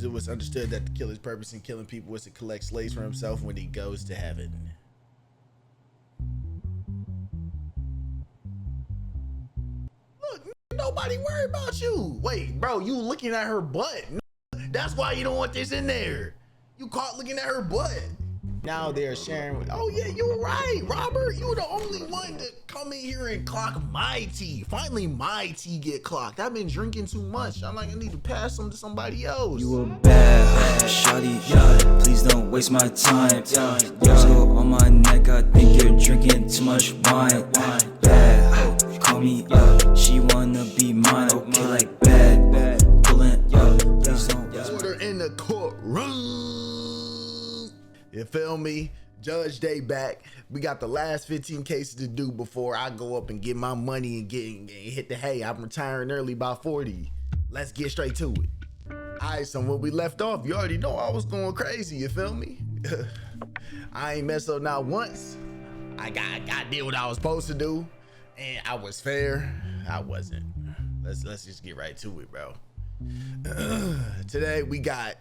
it was understood that the killer's purpose in killing people was to collect slaves for himself when he goes to heaven. Look, nobody worry about you. Wait, bro, you looking at her butt. That's why you don't want this in there. You caught looking at her butt. Now they're sharing with, oh yeah, you were right, Robert. You were the only one to come in here and clock my tea. Finally, my tea get clocked. I've been drinking too much. I'm like, I need to pass some to somebody else. You a bad shawty, yeah. Please don't waste my time. So on my neck, I think you're drinking too much wine. Bad, call me, yeah. She wanna be mine, okay, like bad, pulling, yeah. Please don't. Order in the courtroom. You feel me? Judge Day back. We got the last 15 cases to do before I go up and get my money and hit the hay. I'm retiring early by 40. Let's get straight to it. All right, so when we left off, you already know I was going crazy. You feel me? I ain't messed up not once. I did what I was supposed to do, and I was fair. I wasn't. Let's just get right to it, bro. Today we got,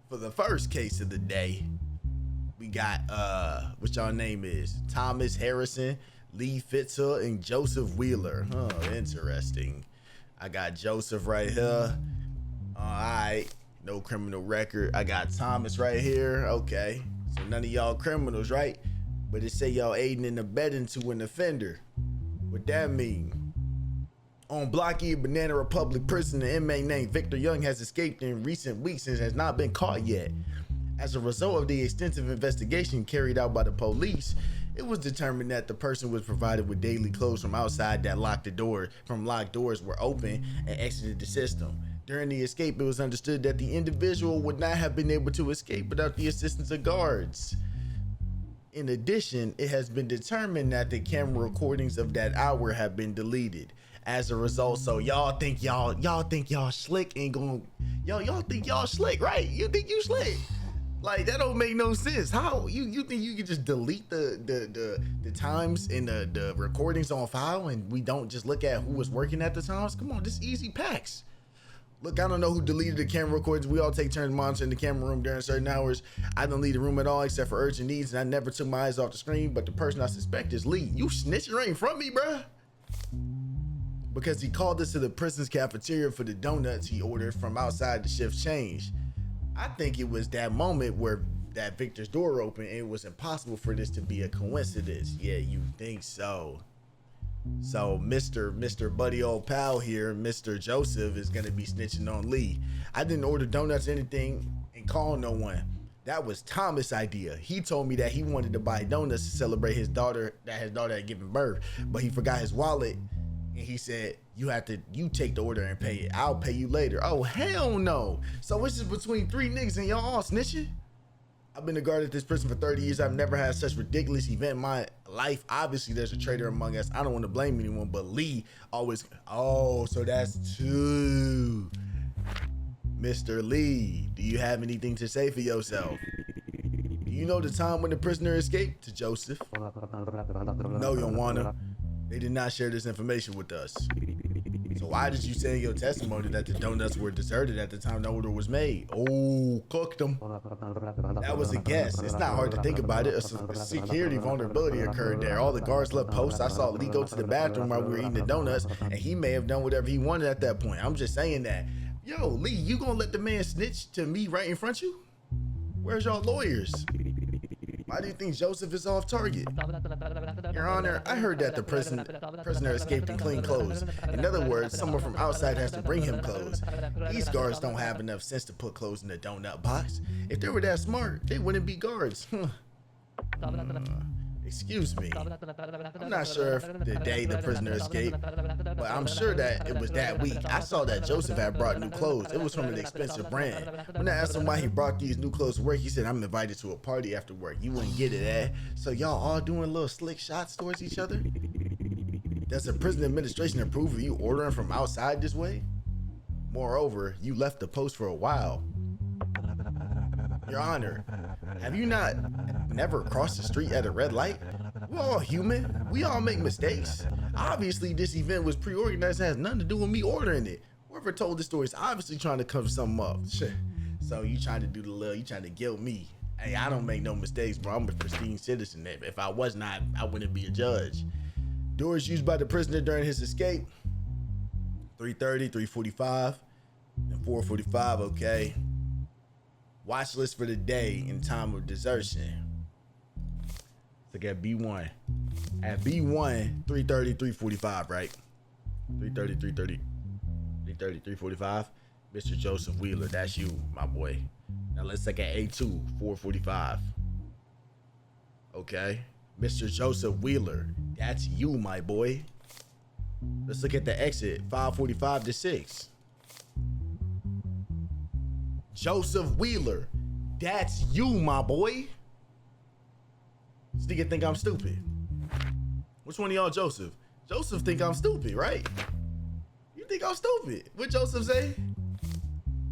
for the first case of the day, we got what y'all name is, Thomas Harrison, Lee Fitzer, and Joseph Wheeler. Oh, interesting. I got Joseph right here. All right, no criminal record. I got Thomas right here. Okay, so none of y'all criminals, right? But it say y'all aiding and abetting to an offender. What that mean? On Block E, Banana Republic prison, an inmate named Victor Young has escaped in recent weeks and has not been caught yet. As a result of the extensive investigation carried out by the police, it was determined that the person was provided with daily clothes from outside that locked doors were open and exited the system. During the escape, it was understood that the individual would not have been able to escape without the assistance of guards. In addition, it has been determined that the camera recordings of that hour have been deleted. As a result, so y'all think y'all slick and y'all think y'all slick, right? You think you slick? Like, that don't make no sense. How you think you can just delete the times and the recordings on file and we don't just look at who was working at the times? Come on, this easy packs. Look, I don't know who deleted the camera recordings. We all take turns monitoring the camera room during certain hours. I don't leave the room at all except for urgent needs, and I never took my eyes off the screen, but the person I suspect is Lee. You snitching right in front of me, bruh. Because he called us to the prison's cafeteria for the donuts he ordered from outside the shift change. I think it was that moment where that Victor's door opened and it was impossible for this to be a coincidence. Yeah, you think so. So Mr. Buddy Old Pal here, Mr. Joseph, is gonna be snitching on Lee. I didn't order donuts or anything and call no one. That was Thomas' idea. He told me that he wanted to buy donuts to celebrate his daughter had given birth, but he forgot his wallet. And he said, you take the order and pay it. I'll pay you later. Oh, hell no. So it's just between three niggas and y'all all snitching? I've been a guard at this prison for 30 years. I've never had such ridiculous event in my life. Obviously, there's a traitor among us. I don't want to blame anyone, but Lee always, oh, so that's two. Mr. Lee, do you have anything to say for yourself? Do you know the time when the prisoner escaped? To Joseph. No, Your Honor. They did not share this information with us. So why did you say in your testimony that the donuts were deserted at the time the order was made? Oh, cooked them. That was a guess. It's not hard to think about it. A security vulnerability occurred there. All the guards left posts. I saw Lee go to the bathroom while we were eating the donuts, and he may have done whatever he wanted at that point. I'm just saying that. Yo, Lee, you gonna let the man snitch to me right in front of you? Where's y'all lawyers? Why do you think Joseph is off target? Your Honor, I heard that the prisoner escaped in clean clothes. In other words, someone from outside has to bring him clothes. These guards don't have enough sense to put clothes in the donut box. If they were that smart, they wouldn't be guards. Excuse me. I'm not sure if the day the prisoner escaped, but I'm sure that it was that week. I saw that Joseph had brought new clothes. It was from an expensive brand. When I asked him why he brought these new clothes to work, he said, I'm invited to a party after work. You wouldn't get it, eh? So y'all all doing little slick shots towards each other? Does the prison administration approve of you ordering from outside this way? Moreover, you left the post for a while. Your Honor, have you never crossed the street at a red light? We're all human. We all make mistakes. Obviously, this event was pre-organized and has nothing to do with me ordering it. Whoever told this story is obviously trying to cover something up. So you trying to do the little, you trying to guilt me. Hey, I don't make no mistakes, bro. I'm a pristine citizen. If I was not, I wouldn't be a judge. Doors used by the prisoner during his escape. 3:30, 3:45, and 4:45, okay. Watch list for the day in time of desertion. Look at B1. At B1, 3:30, 3:45, right? 3:30, 3:30, 3:30, 3:45. Mr. Joseph Wheeler, that's you, my boy. Now let's look at A2, 4:45. Okay. Mr. Joseph Wheeler, that's you, my boy. Let's look at the exit, 5:45 to 6. Joseph Wheeler, that's you, my boy. This nigga think I'm stupid. Which one of y'all Joseph? Joseph think I'm stupid, right? You think I'm stupid? What Joseph say?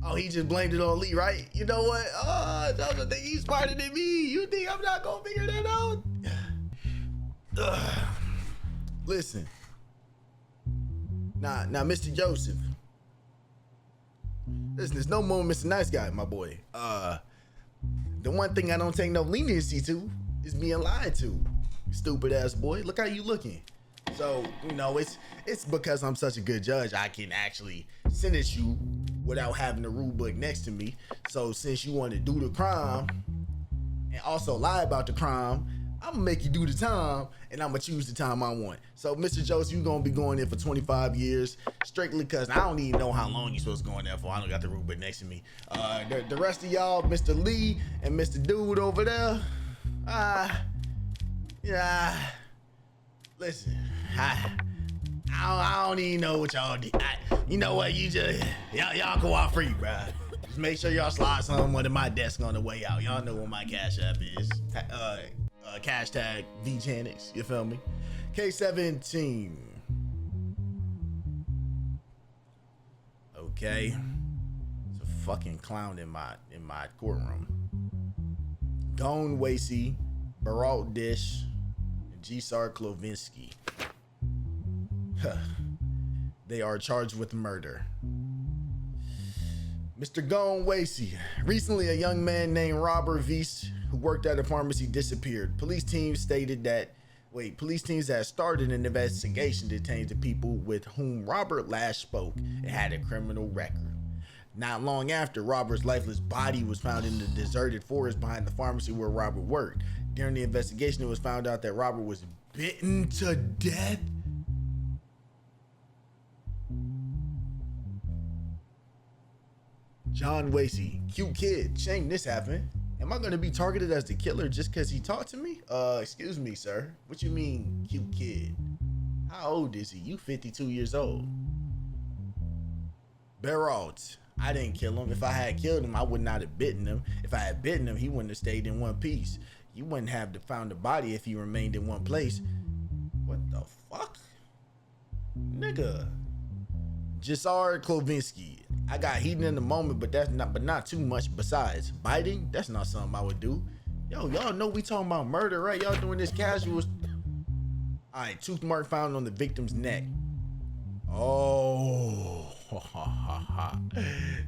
Oh, he just blamed it on Lee, right? You know what? Oh, Joseph think he's smarter than me. You think I'm not gonna figure that out? Listen. Nah, Mr. Joseph. Listen, there's no more Mr. Nice Guy, my boy. The one thing I don't take no leniency to is being lied to. Stupid ass boy. Look how you looking. So, you know, it's because I'm such a good judge, I can actually sentence you without having the rule book next to me. So since you want to do the crime and also lie about the crime, I'm gonna make you do the time and I'm gonna choose the time I want. So Mr. Joseph, you're gonna be going there for 25 years strictly because I don't even know how long you're supposed to go in there for. I don't got the rule book next to me. The rest of y'all, Mr. Lee and Mr. Dude over there, yeah, listen, I don't even know what y'all do. You know what? Y'all go out free, bro. Just make sure y'all slide some under my desk on the way out. Y'all know what my cash app is. Hashtag whoJanix. You feel me? K17. Okay. It's a fucking clown in my courtroom. Gone Wasey, Barat Dish, and Gsar Klovinsky. They are charged with murder. Mr. Gone Wasey. Recently, a young man named Robert Vist, who worked at a pharmacy, disappeared. Police teams that started an investigation detained the people with whom Robert last spoke and had a criminal record. Not long after, Robert's lifeless body was found in the deserted forest behind the pharmacy where Robert worked. During the investigation, it was found out that Robert was bitten to death. John Wasey, cute kid. Shame this happened. Am I gonna be targeted as the killer just cause he talked to me? Excuse me, sir. What you mean, cute kid? How old is he? You 52 years old. Barat, I didn't kill him. If I had killed him, I would not have bitten him. If I had bitten him, he wouldn't have stayed in one piece. You wouldn't have found the body if he remained in one place. What the fuck? Nigga. Gsar Klovinsky. I got heated in the moment, but not too much. Besides, biting, that's not something I would do. Yo, y'all know we talking about murder, right? Y'all doing this casual. Alright, tooth mark found on the victim's neck. Oh.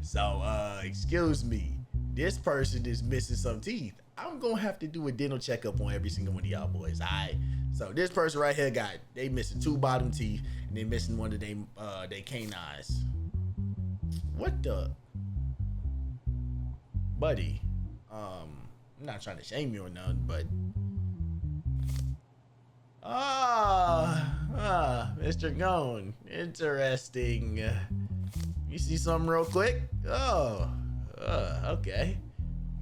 So, excuse me. This person is missing some teeth. I'm gonna have to do a dental checkup on every single one of y'all boys, alright? So this person right here they missing 2 bottom teeth and they missing one of they canines. What the? Buddy, I'm not trying to shame you or nothing, but Mr. Gone, interesting. You see something real quick? Okay.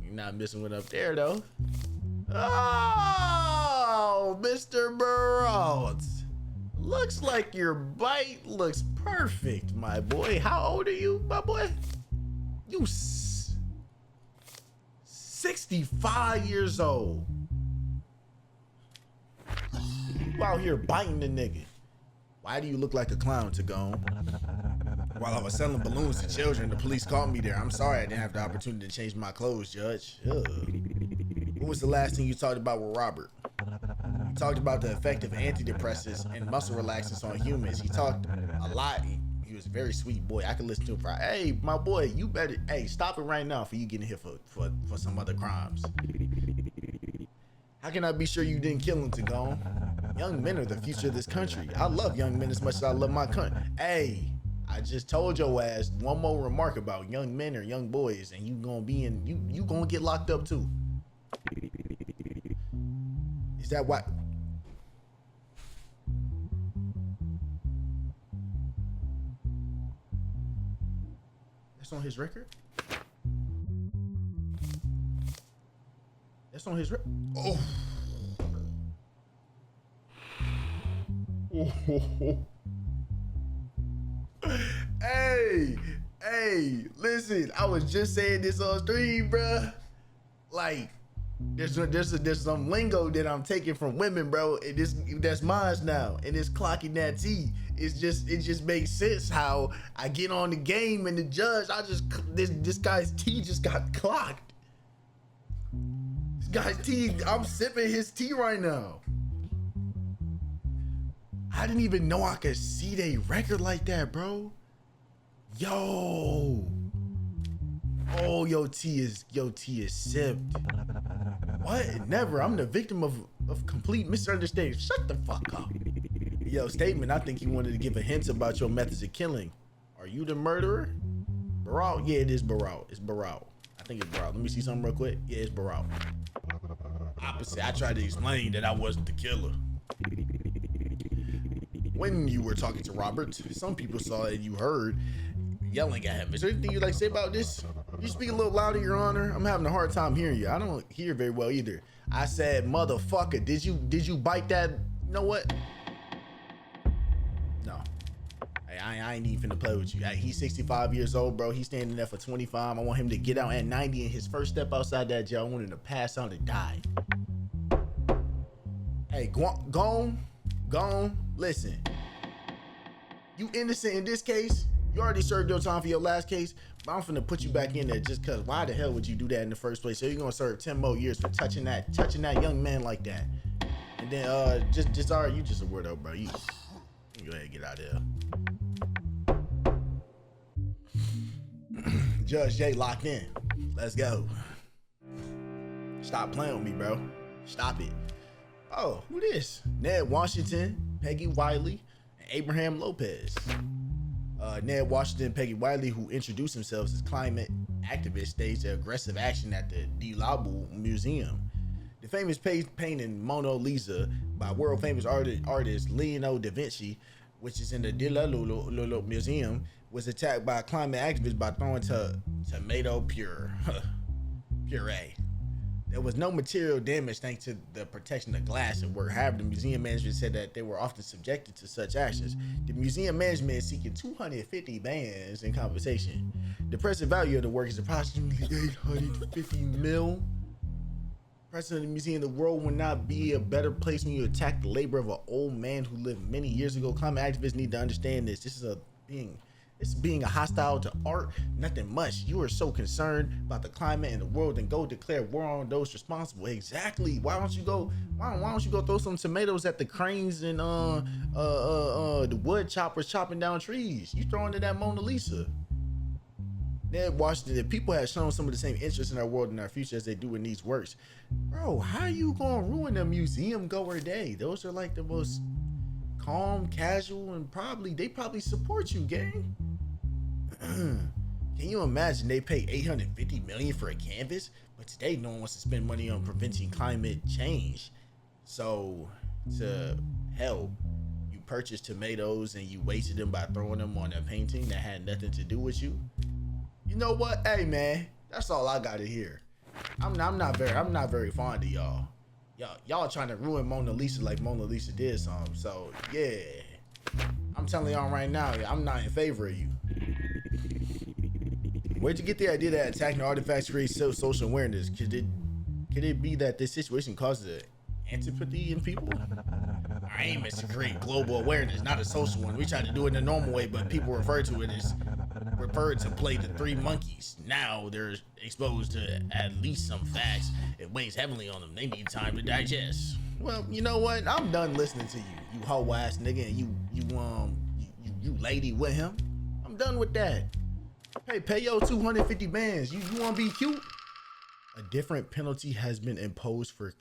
You're not missing one up there though. Oh, Mr. Barat. Looks like your bite looks perfect, my boy. How old are you, my boy? You 65 years old. You out here biting the nigga. Why do you look like a clown, Tagone? While I was selling balloons to children, the police called me there. I'm sorry I didn't have the opportunity to change my clothes, Judge. Ugh. What was the last thing you talked about with Robert? He talked about the effect of antidepressants and muscle relaxants on humans. He talked a lot. He He was a very sweet boy. I could listen to him for, hey, my boy, you better, hey, stop it right now for you getting here for some other crimes. How can I be sure you didn't kill him, Tagon? Young men are the future of this country. I love young men as much as I love my country. Hey, I just told your ass one more remark about young men or young boys, and you gonna be in, you gonna get locked up too. Is that why? That's on his record? That's on his record? Oh. Hey, listen, I was just saying this on stream, bruh. Like, there's some lingo that I'm taking from women, bro, and that's mine now, and it's clocking that T. It just makes sense how I get on the game and the judge, this guy's T just got clocked. This guy's T, I'm sipping his tea right now. I didn't even know I could see their record like that, bro. Yo. Oh, your T is sipped. What? Never. I'm the victim of complete misunderstanding. Shut the fuck up. Yo, statement. I think you wanted to give a hint about your methods of killing. Are you the murderer? Baral? Yeah, it is Baral. It's Baral. I think it's Baral. Let me see something real quick. Yeah, it's Baral. Opposite. I tried to explain that I wasn't the killer. When you were talking to Robert, some people saw and you heard yelling at him. Is there anything you'd like to say about this? You speak a little louder, Your Honor. I'm having a hard time hearing you. I don't hear very well either. I said, motherfucker, did you bite that? You know what? No. Hey, I ain't even finna play with you. Hey, he's 65 years old, bro. He's standing there for 25. I want him to get out at 90, and his first step outside that jail, I want him to pass out and die. Hey, gone. Listen. You innocent in this case. You already served your time for your last case, but I'm finna put you back in there just cause why the hell would you do that in the first place? So you're gonna serve 10 more years for touching that young man like that. And then just all right, you just a weirdo, bro. You go ahead and get out of there. Judge J locked in. Let's go. Stop playing with me, bro. Stop it. Oh, who this? Ned Washington, Peggy Wiley, and Abraham Lopez. Ned Washington and Peggy Wiley, who introduced themselves as climate activists, staged an aggressive action at the Dilabu Museum. The famous painting Mona Lisa by world famous artist Leonardo da Vinci, which is in the Dilabu Museum, was attacked by climate activists by throwing tomato puree. There was no material damage thanks to the protection of glass and work. However, the museum management said that they were often subjected to such actions. The museum management is seeking 250 bands in compensation. The present value of the work is approximately 850 mil. President of the Museum, the world would not be a better place when you attack the labor of an old man who lived many years ago. Climate activists need to understand this. It's being a hostile to art, nothing much. You are so concerned about the climate and the world, and go declare war on those responsible. Exactly. Why don't you go throw some tomatoes at the cranes and the wood choppers chopping down trees? You throwing to that Mona Lisa. Ned Washington, if people have shown some of the same interest in our world and our future as they do in these works, bro, how you gonna ruin a museum goer day? Those are like the most calm, casual, and they probably support you, gang. Can you imagine they pay $850 million for a canvas, but today no one wants to spend money on preventing climate change? So to help, you purchased tomatoes and you wasted them by throwing them on a painting that had nothing to do with you. You know what? Hey man, that's all I gotta hear. I'm not very fond of y'all. Y'all trying to ruin Mona Lisa like Mona Lisa did something. So yeah, I'm telling y'all right now, I'm not in favor of you. Where'd you get the idea that attacking artifacts creates social awareness? Could it be that this situation causes antipathy in people? Our aim is to create global awareness, not a social one. We try to do it in a normal way, but people refer to it as play the three monkeys. Now they're exposed to at least some facts. It weighs heavily on them. They need time to digest. Well, you know what? I'm done listening to you hoe ass nigga, and you lady with him. I'm done with that. Hey, pay your 250 bands. You want to be cute? A different penalty has been imposed for...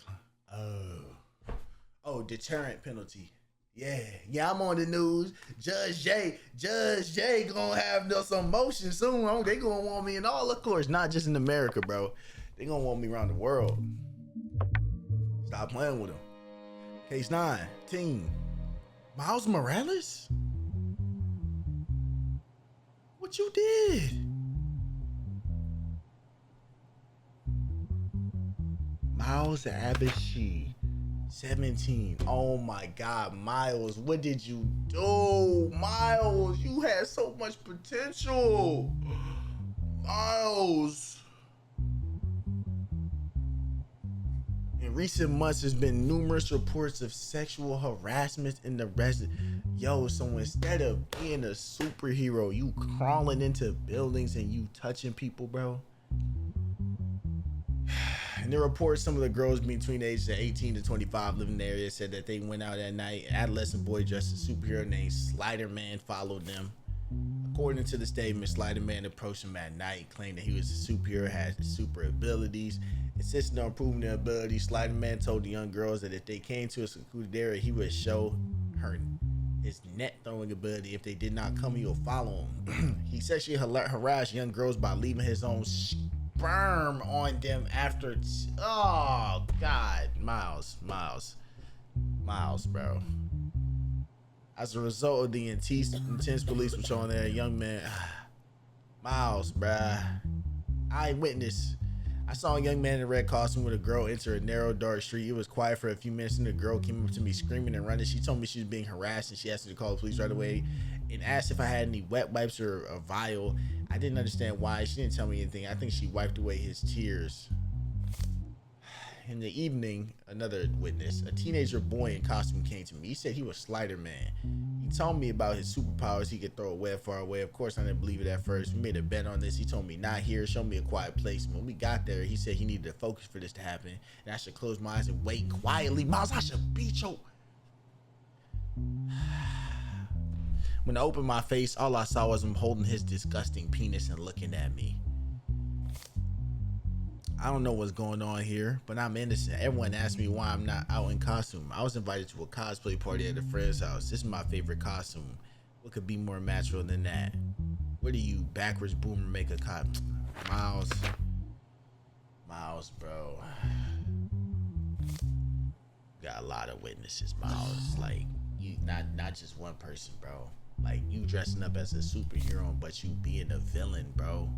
Oh, deterrent penalty. Yeah, I'm on the news. Judge J gonna have some motion soon. Oh, they gonna want me in all the courts, not just in America, bro. They gonna want me around the world. Stop playing with them. Case 9, teen. Miles Morales? What you did? Miles Abishi, 17. Oh my God, Miles, what did you do? Miles, you had so much potential. Miles. In recent months, there's been numerous reports of sexual harassment in the resident. Yo, so instead of being a superhero, you crawling into buildings and you touching people, bro. In the report, some of the girls between the ages of 18 to 25 living in the area said that they went out at night. An adolescent boy dressed as a superhero named Slider Man followed them. According to the statement, Slider Man approached him at night, claimed that he was a superhero, had super abilities. Insisting on proving their abilities, Slider Man told the young girls that if they came to a secluded area, he would show her his net throwing ability. If they did not come, he would follow him. He sexually harassed young girls by leaving his own sperm on them after. Oh God, Miles, bro. As a result of the intense police patrol there, a young man, Miles, bruh. Eyewitness. I saw a young man in a red costume with a girl enter a narrow, dark street. It was quiet for a few minutes, and the girl came up to me screaming and running. She told me she was being harassed, and she asked me to call the police right away and asked if I had any wet wipes or a vial. I didn't understand why. She didn't tell me anything. I think she wiped away his tears. In the evening, another witness, a teenager boy in costume, came to me. He said he was Slider Man. He told me about his superpowers. He could throw a web far away. Of course, I didn't believe it at first. We made a bet on this. He told me not here, show me a quiet place. When we got there, he said he needed to focus for this to happen, and I should close my eyes and wait quietly. Miles, I should beat you. When I opened my face, all I saw was him holding his disgusting penis and looking at me. I don't know what's going on here, but I'm innocent. Everyone asked me why I'm not out in costume. I was invited to a cosplay party at a friend's house. This is my favorite costume. What could be more natural than that? What are you, backwards boomer maker cop? Miles, bro. Got a lot of witnesses, Miles. Like, you not just one person, bro. Like, you dressing up as a superhero, but you being a villain, bro.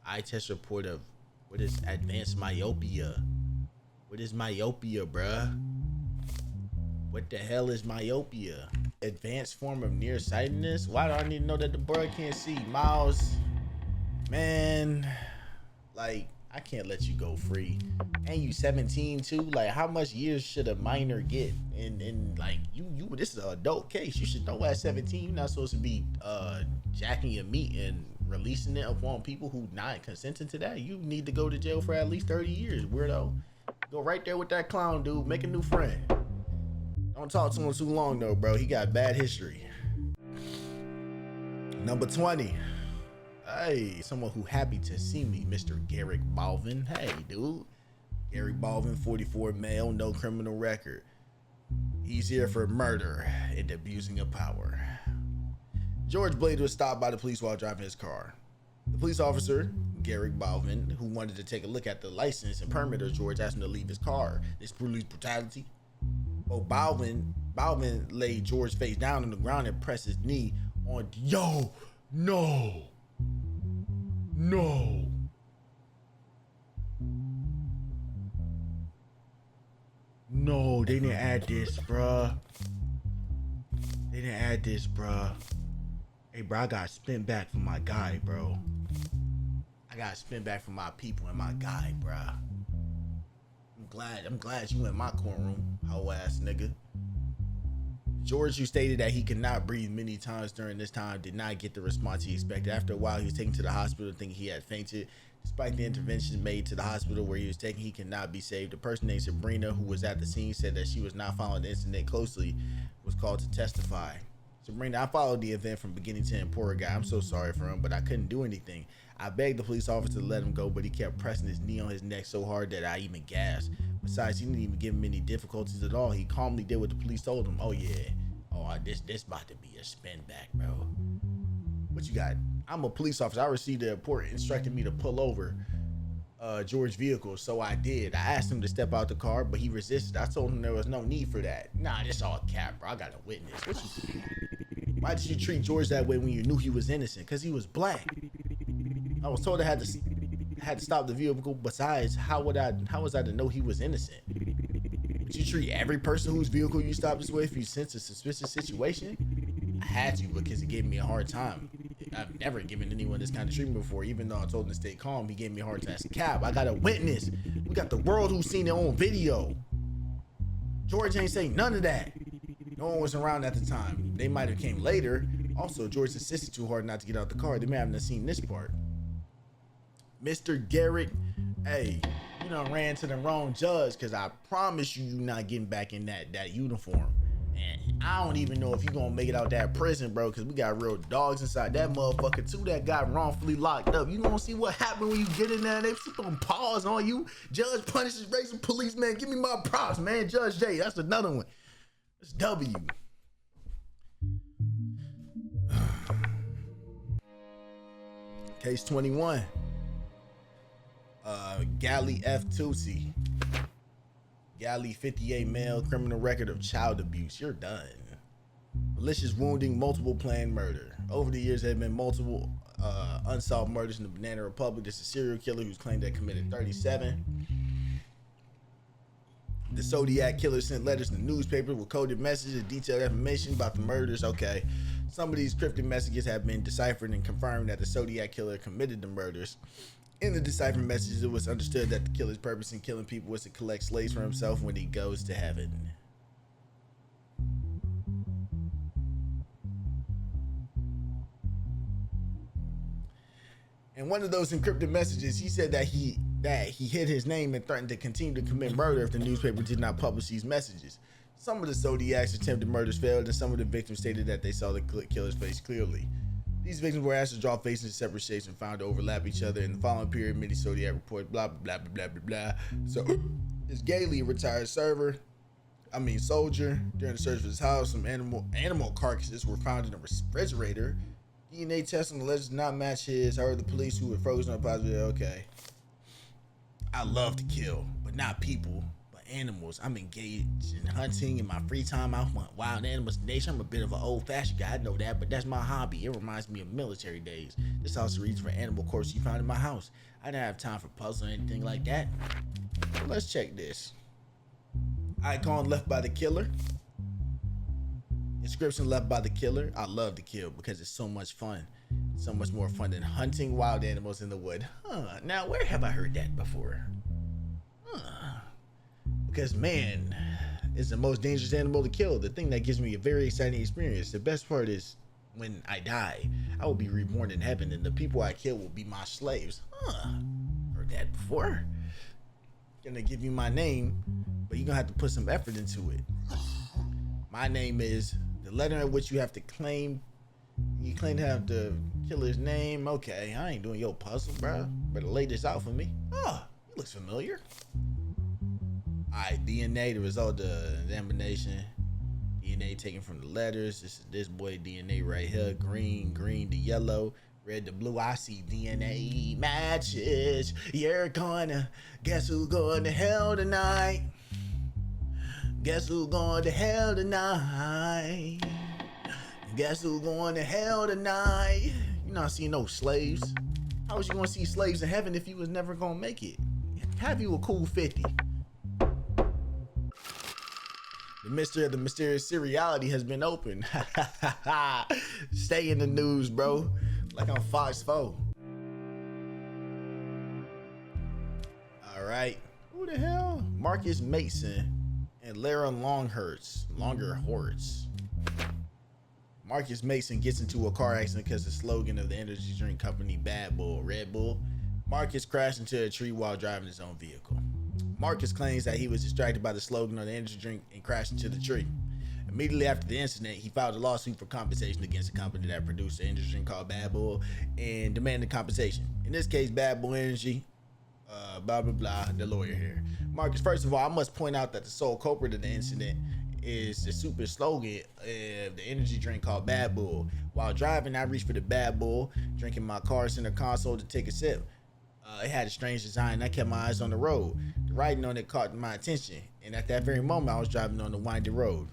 Eye test report of what is advanced myopia. What is myopia, bruh? What the hell is myopia? Advanced form of nearsightedness? Why do I need to know that the boy can't see? Miles, man, like, I can't let you go free. And you 17 too? Like, how much years should a minor get? And like, you this is an adult case. You should know at 17 you're not supposed to be jacking your meat and releasing it upon people who not consenting to that. You need to go to jail for at least 30 years, weirdo. Go right there with that clown dude. Make a new friend. Don't talk to him too long though, bro. He got bad history. Number 20. Hey, someone who happy to see me, Mr. Garrick Balvin. Hey, dude. Garrick Balvin, 44 male, no criminal record. He's here for murder and abusing of power. George Blade was stopped by the police while driving his car. The police officer, Garrick Balvin, who wanted to take a look at the license and permit of George, asked him to leave his car. This police brutality. Oh, Balvin laid George face down on the ground and pressed his knee on. Yo, no. No, they didn't add this, bruh. Hey, bro, I got spin back for my guy, bro. I got spin back for my people and my guy, bruh. I'm glad you in my courtroom, hoe ass nigga. George, who stated that he could not breathe many times during this time, did not get the response he expected. After a while, he was taken to the hospital thinking he had fainted. Despite the interventions made to the hospital where he was taken, he cannot be saved. A person named Sabrina, who was at the scene, said that she was not following the incident closely, was called to testify. Sabrina, I followed the event from beginning to end. Poor guy. I'm so sorry for him, but I couldn't do anything. I begged the police officer to let him go, but he kept pressing his knee on his neck so hard that I even gasped. Besides, he didn't even give him any difficulties at all. He calmly did what the police told him. Oh yeah. Oh, this about to be a spin back, bro. What you got? I'm a police officer. I received a report instructing me to pull over George's vehicle, so I did. I asked him to step out the car, but he resisted. I told him there was no need for that. Nah, this all cap, bro. I got a witness. Why did you treat George that way when you knew he was innocent? Because he was black. I was told I had to stop the vehicle. Besides, how was I to know he was innocent? Did you treat every person whose vehicle you stopped this way if you sense a suspicious situation? I had to because it gave me a hard time. I've never given anyone this kind of treatment before. Even though I told him to stay calm, he gave me a hard time. That's a cap. I got a witness. We got the world who's seen it on video. George ain't saying none of that. No one was around at the time. They might have came later. Also, George insisted too hard not to get out the car. They may have not seen this part. Mr. Garrett, hey, you done ran to the wrong judge, because I promise you not getting back in that uniform. And I don't even know if you gonna make it out that prison, bro, because we got real dogs inside that motherfucker too that got wrongfully locked up. You gonna see what happened when you get in there. They put on pause on you. Judge punishes racist policeman. Give me my props, man. Judge J, that's another one. It's W. Case 21. Galley F. Tutsi. Galley 58 male, criminal record of child abuse. You're done. Malicious wounding, multiple planned murder. Over the years, there have been multiple unsolved murders in the Banana Republic. There's a serial killer who's claimed to have committed 37. The Zodiac killer sent letters to the newspaper with coded messages, detailed information about the murders. Okay. Some of these cryptic messages have been deciphered and confirmed that the Zodiac killer committed the murders. In the deciphered messages, it was understood that the killer's purpose in killing people was to collect slaves for himself when he goes to heaven. In one of those encrypted messages, he said that he hid his name and threatened to continue to commit murder if the newspaper did not publish these messages. Some of the Zodiac's attempted murders failed, and some of the victims stated that they saw the killer's face clearly. These victims were asked to draw faces in separate shapes and found to overlap each other. In the following period, many Zodiac reports, blah, blah, blah, blah, blah, blah. So, it's Gailey, a retired soldier. During the search for his house, some animal carcasses were found in a refrigerator. DNA test on the legends did not match his. However, the police who were frozen on positive, okay. I love to kill, but not people, but animals. I'm engaged in hunting in my free time. I hunt wild animals in nature. I'm a bit of an old-fashioned guy, I know that, but that's my hobby. It reminds me of military days. This also reads for animal corpses you found in my house. I didn't have time for puzzles or anything like that. So let's check this. Icon left by the killer. Inscription left by the killer. I love to kill because it's so much fun. So much more fun than hunting wild animals in the wood. Now where have I heard that before? Because man, it's the most dangerous animal to kill. The thing that gives me a very exciting experience. The best part is when I die, I will be reborn in heaven and the people I kill will be my slaves. Heard that before. Gonna give you my name, but you're gonna have to put some effort into it. My name is the letter in which you have to claim. You claim to have the killer's name. Okay, I ain't doing your puzzle, bro. Better lay this out for me. It looks familiar. Alright, DNA, the result of the examination. DNA taken from the letters. This is this boy DNA right here. Green to yellow. Red to blue. I see DNA matches. You're gonna guess who's going to hell tonight? Guess who's going to hell tonight? Guess who's going to hell tonight? You're not seeing no slaves. How was you gonna see slaves in heaven if you was never gonna make it? Have you a cool 50? The mystery of the mysterious seriality has been opened. Stay in the news, bro. Like on Fox 4. All right. Who the hell? Marcus Mason and Lara Longhorst. Marcus Mason gets into a car accident because the slogan of the energy drink company Bad Bull, Red Bull. Marcus crashed into a tree while driving his own vehicle. Marcus claims that he was distracted by the slogan of the energy drink and crashed into the tree. Immediately after the incident, he filed a lawsuit for compensation against a company that produced an energy drink called Bad Bull and demanded compensation. In this case, Bad Bull Energy, blah, blah, blah, the lawyer here. Marcus, first of all, I must point out that the sole culprit of the incident is the super slogan of the energy drink called Bad Bull. While driving, I reached for the Bad Bull, drinking my car center console to take a sip. It had a strange design. I kept my eyes on the road. The writing on it caught my attention, and at that very moment, I was driving on the winding road.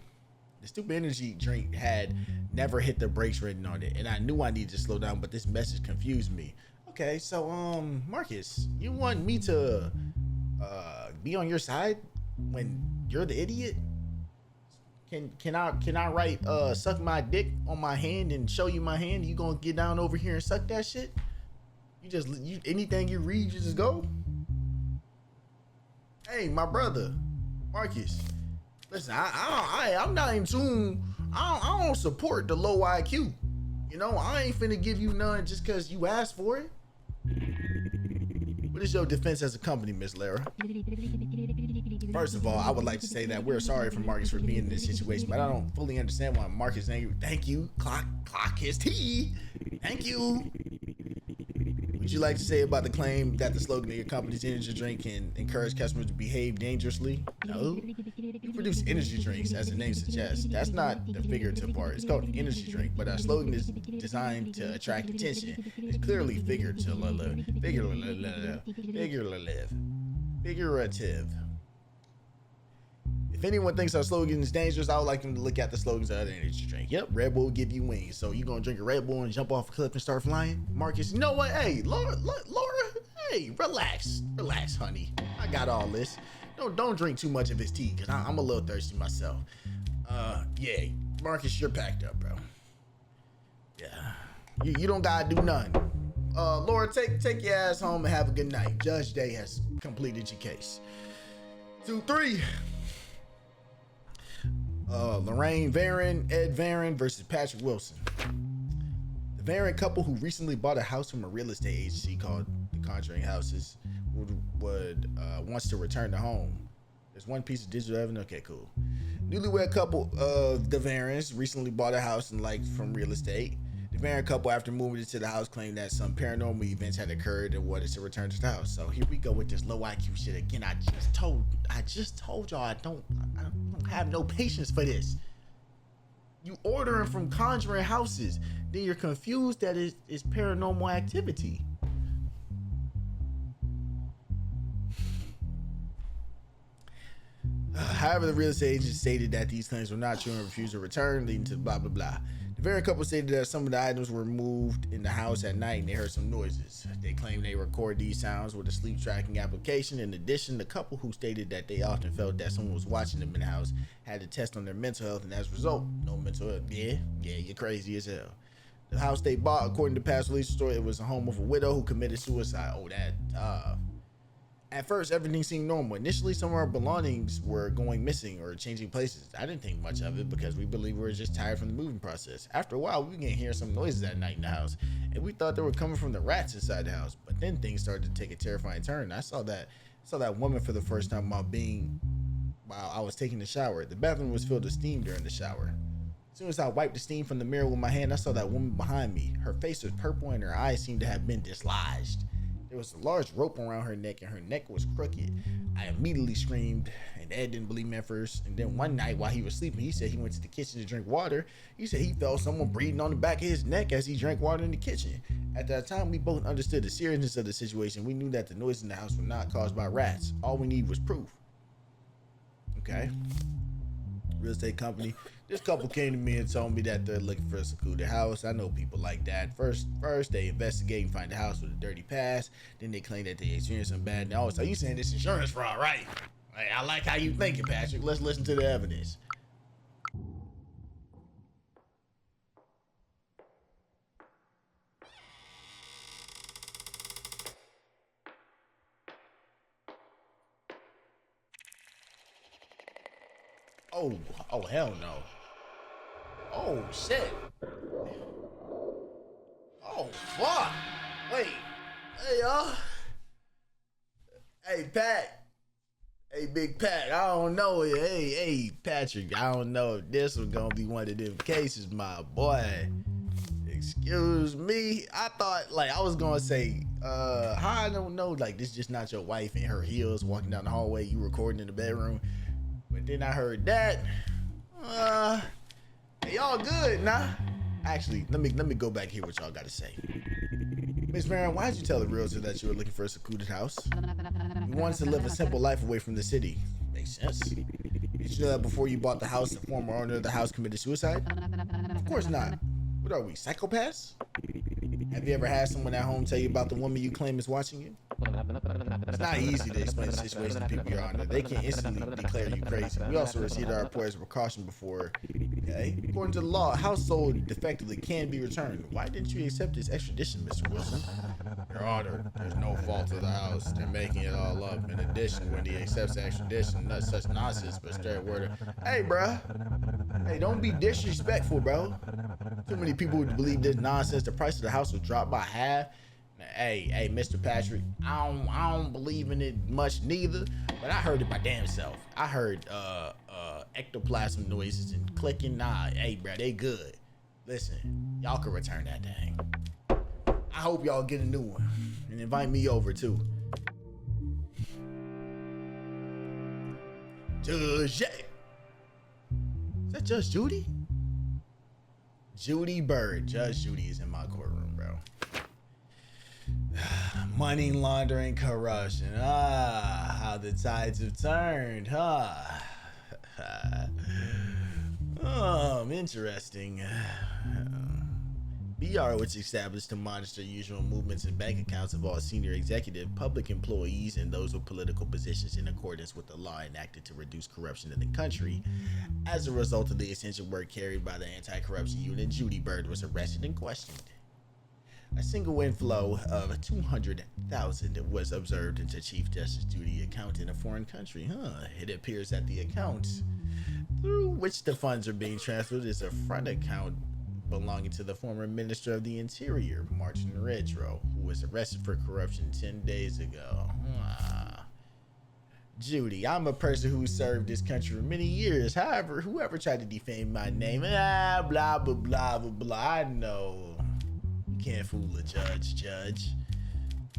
The stupid energy drink had never hit the brakes written on it, and I knew I needed to slow down, but this message confused me. Okay, so Marcus, you want me to be on your side when you're the idiot? Can I write suck my dick on my hand and show you my hand? You gonna get down over here and suck that shit? You anything you read, you just go? Hey, my brother, Marcus, listen, I'm not in tune. I don't support the low IQ. You know, I ain't finna give you none just cause you asked for it. What is your defense as a company, Miss Lara? First of all, I would like to say that we're sorry for Marcus for being in this situation, but I don't fully understand why Marcus ain't angry. Thank you. Clock his tea. Thank you. Would you like to say about the claim that the slogan of your company's energy drink can encourage customers to behave dangerously? No. You produce energy drinks, as the name suggests. That's not the figurative part. It's called energy drink, but our slogan is designed to attract attention. It's clearly figurative. If anyone thinks our slogan is dangerous, I would like them to look at the slogans of other energy drink. Yep, Red Bull give you wings. So you gonna drink a Red Bull and jump off a cliff and start flying? Marcus, you know what? Hey, Laura, hey, relax, honey. I got all this. Don't drink too much of his tea, cause I'm a little thirsty myself. Yeah, Marcus, you're packed up, bro. Yeah, you don't gotta do nothing. Laura, take your ass home and have a good night. Judge Day has completed your case. 2-3. Lorraine Varon, Ed Varon versus Patrick Wilson. The Varon couple, who recently bought a house from a real estate agency called The Conjuring Houses, wants to return to home. There's one piece of digital evidence. Okay, cool. Newlywed couple of the Varons recently bought a house from real estate. The Varon couple, after moving into the house, claimed that some paranormal events had occurred and wanted to return to the house. So here we go with this low IQ shit again. I just told y'all I don't have no patience for this. You ordering from conjuring houses, then you're confused that it's paranormal activity. However, the real estate agent stated that these claims were not true and refused to return, leading to blah blah blah. The Varon couple stated that some of the items were moved in the house at night and they heard some noises. They claimed they record these sounds with a sleep tracking application. In addition, the couple, who stated that they often felt that someone was watching them in the house, had to test on their mental health, and as a result, no mental health. Yeah, you're crazy as hell. The house they bought, according to past release story, it was a home of a widow who committed suicide. Oh, that. At first, everything seemed normal. Initially, some of our belongings were going missing or changing places. I didn't think much of it because we believed we were just tired from the moving process. After a while, we began hearing some noises at night in the house, and we thought they were coming from the rats inside the house. But then things started to take a terrifying turn. I saw that woman for the first time while I was taking a shower. The bathroom was filled with steam during the shower. As soon as I wiped the steam from the mirror with my hand, I saw that woman behind me. Her face was purple and her eyes seemed to have been dislodged. There was a large rope around her neck and her neck was crooked. I immediately screamed, and Ed didn't believe me at first. And then one night while he was sleeping, he said he went to the kitchen to drink water. He said he felt someone breathing on the back of his neck as he drank water in the kitchen. At that time, we both understood the seriousness of the situation. We knew that the noise in the house was not caused by rats. All we needed was proof. Okay. Real estate company. This couple came to me and told me that they're looking for a secluded house. I know people like that. First they investigate and find a house with a dirty past. Then they claim that they experienced some bad news. So you saying this insurance fraud, right? I like how you thinking, Patrick. Let's listen to the evidence. Oh hell no. Oh shit. Oh fuck. Wait. Hey y'all. Hey Pat. Hey, Big Pat, I don't know. Hey, Patrick, I don't know if this was gonna be one of them cases, my boy. Excuse me. I thought, like, I was gonna say, how I don't know, like, this just not your wife in her heels walking down the hallway, you recording in the bedroom. But then I heard that. Hey, y'all good, nah? Actually, let me go back here what y'all gotta say. Miss Marin, why'd you tell the realtor that you were looking for a secluded house? You wanted to live a simple life away from the city. Makes sense. Did you know that before you bought the house, the former owner of the house committed suicide? Of course not. What are we, psychopaths? Have you ever had someone at home tell you about the woman you claim is watching you? It's not easy to explain the situation to people, Your Honor. They can instantly declare you crazy. We also received our report as a precaution before. Okay? According to the law, a household defectively can be returned. Why didn't you accept this extradition, Mr. Wilson? Your Honor, there's no fault of the house. They're making it all up. In addition, when he accepts the extradition, not such nonsense, but straight word. Hey, bruh. Hey, don't be disrespectful, bro. Too many people would believe this nonsense. The price of the house was dropped by half. Hey, Mr. Patrick, I don't believe in it much neither, but I heard it my damn self. I heard ectoplasm noises and clicking. Nah, hey, bro, they good. Listen, y'all can return that thing. I hope y'all get a new one and invite me over too. Judge, is that Judge Judy? Judy Bird. Judge Judy is in my courtroom, bro. Money laundering, corruption. How the tides have turned, huh? Interesting. BR, which established to monitor usual movements and bank accounts of all senior executive, public employees, and those with political positions in accordance with the law enacted to reduce corruption in the country. As a result of the essential work carried by the anti-corruption unit, Judy Bird was arrested and questioned. A single inflow of $200,000 was observed into Chief Justice Judy account in a foreign country. It appears that the account through which the funds are being transferred is a front account belonging to the former Minister of the Interior, Martin Redrow, who was arrested for corruption 10 days ago. Judy, I'm a person who served this country for many years. However, whoever tried to defame my name, blah, blah, blah, blah, blah, I know. You can't fool a judge.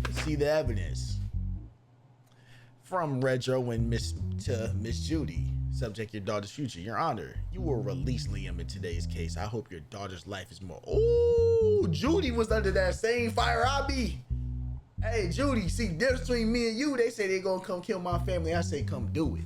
Let's see the evidence. From Redrow and Miss Judy. Subject, your daughter's future. Your Honor, you will release Liam in today's case. I hope your daughter's life is more. Ooh, Judy was under that same fire I be. Hey, Judy, see, difference between me and you, they say they gonna come kill my family. I say, come do it.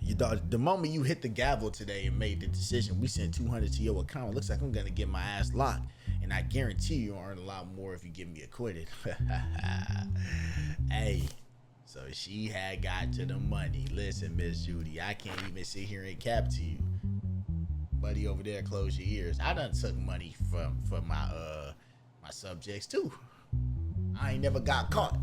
Your daughter, the moment you hit the gavel today and made the decision, we sent $200 to your account. Looks like I'm gonna get my ass locked. And I guarantee you'll earn a lot more if you get me acquitted. Hey. So she had got to the money. Listen, Miss Judy, I can't even sit here and cap to you. Buddy over there, close your ears. I done took money from my my subjects too. I ain't never got caught.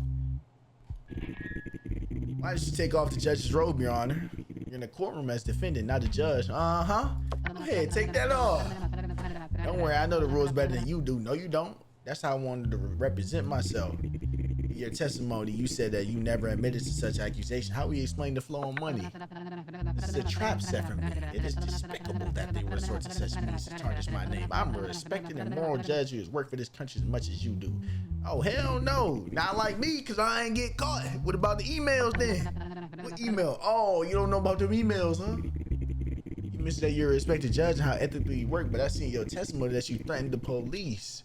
Why did you take off the judge's robe, Your Honor? You're in the courtroom as defendant, not a judge. Go ahead, take that off. Don't worry, I know the rules better than you do. No, you don't. That's how I wanted to represent myself. In your testimony, you said that you never admitted to such accusation. How will you explain the flow of money? This is a trap set for me. It is despicable that they resort to such means to tarnish my name. I'm a respected and moral judge who has worked for this country as much as you do. Oh, hell no. Not like me, because I ain't get caught. What about the emails then? What email? Oh, you don't know about them emails, huh? You mentioned that you're a respected judge and how ethically you work, but I seen your testimony that you threatened the police.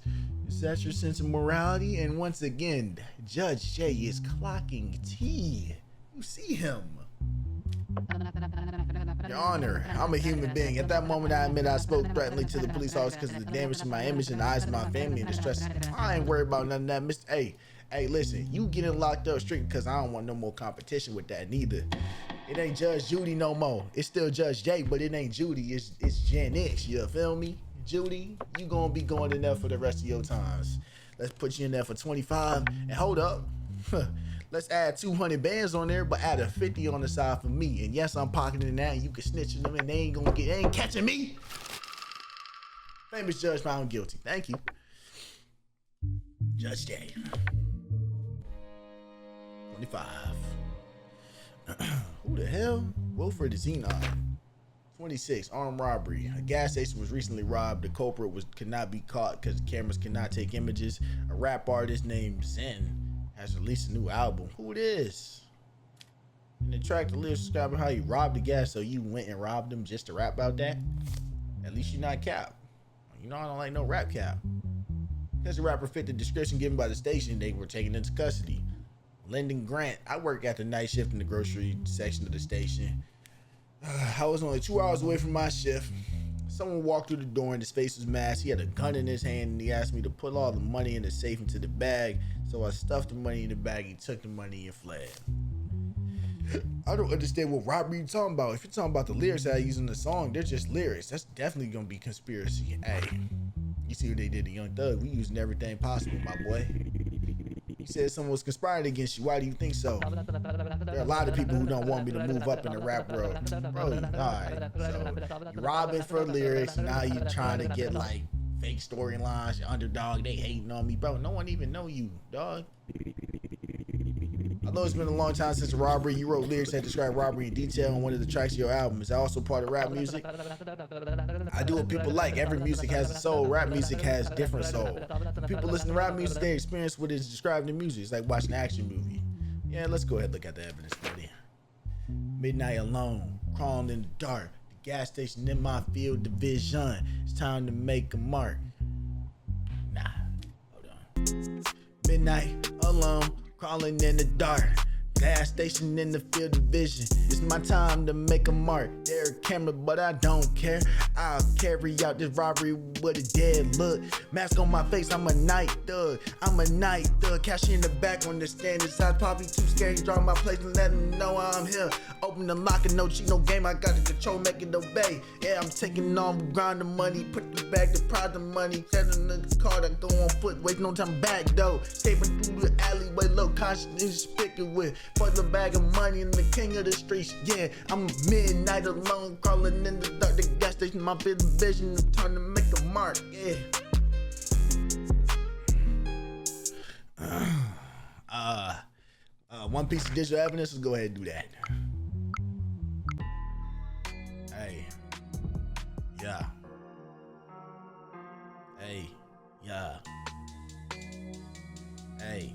Is that your sense of morality? And once again, Judge J is clocking T. You see him. Your Honor, I'm a human being. At that moment, I admit I spoke threateningly to the police officer because of the damage to my image and the eyes of my family and the stress. I ain't worried about none of that, Mr. Hey, listen, you getting locked up straight because I don't want no more competition with that neither. It ain't Judge Judy no more. It's still Judge J, but it ain't Judy. It's Janix. You feel me? Judy, you gonna be going in there for the rest of your times. Let's put you in there for 25. And hold up. Let's add 200 bands on there, but add a 50 on the side for me. And yes, I'm pocketing that. And you can snitch them and they ain't catching me. Famous judge found guilty. Thank you. Judge J. 25. Who the hell? Wilfred Zenon. 26. Armed robbery. A gas station was recently robbed. The culprit could not be caught because cameras cannot take images. A rap artist named Zen has released a new album. Who it is? In the track, the lyrics describing how you robbed the gas, so you went and robbed them just to rap about that? At least you're not cap. You know I don't like no rap cap. Because the rapper fit the description given by the station, they were taken into custody. Lyndon Grant. I work at the night shift in the grocery section of the station. I was only 2 hours away from my shift. Someone walked through the door and his face was masked. He had a gun in his hand and he asked me to put all the money in the safe into the bag. So I stuffed the money in the bag. He took the money and fled. I don't understand what robbery you're talking about. If you're talking about the lyrics that I use in the song, they're just lyrics. That's definitely gonna be conspiracy. Hey, you see what they did to Young Thug? We using everything possible, my boy. You said someone was conspiring against you. Why do you think so? There are a lot of people who don't want me to move up in the rap world. Bro, alright. So you're robbing for lyrics. Now you're trying to get like fake storylines. Your underdog, they hating on me. Bro, no one even know you, dog. Although it's been a long time since a robbery, you wrote lyrics that describe robbery in detail on one of the tracks of your album. Is that also part of rap music? I do what people like. Every music has a soul. Rap music has different soul. When people listen to rap music, they experience what is described in music. It's like watching an action movie. Yeah, let's go ahead and look at the evidence, buddy. Midnight alone, crawling in the dark. The gas station in my field of vision. It's time to make a mark. Nah, hold on. Midnight alone, crawling in the dark. Gas station in the field of vision. It's my time to make a mark. There a camera, but I don't care. I'll carry out this robbery with a dead look. Mask on my face, I'm a night thug. I'm a night thug. Cash in the back on the stand. Inside probably too scared to draw my place and let them know I'm here. Open the lock and no cheat, no game. I got the control, make it obey. Yeah, I'm taking on grind the money. Put the bag, the pride, the money. Telling the car that go on foot. Wasting no time back though. Escaping through the alleyway, low conscious speaking with. For the bag of money and the king of the streets. Yeah, I'm midnight alone, crawling in the dark. The gas station, my bit of vision, I'm trying to make a mark. Yeah. One piece of digital evidence. Let's go ahead and do that. Hey. Yeah. Hey. Yeah. Hey.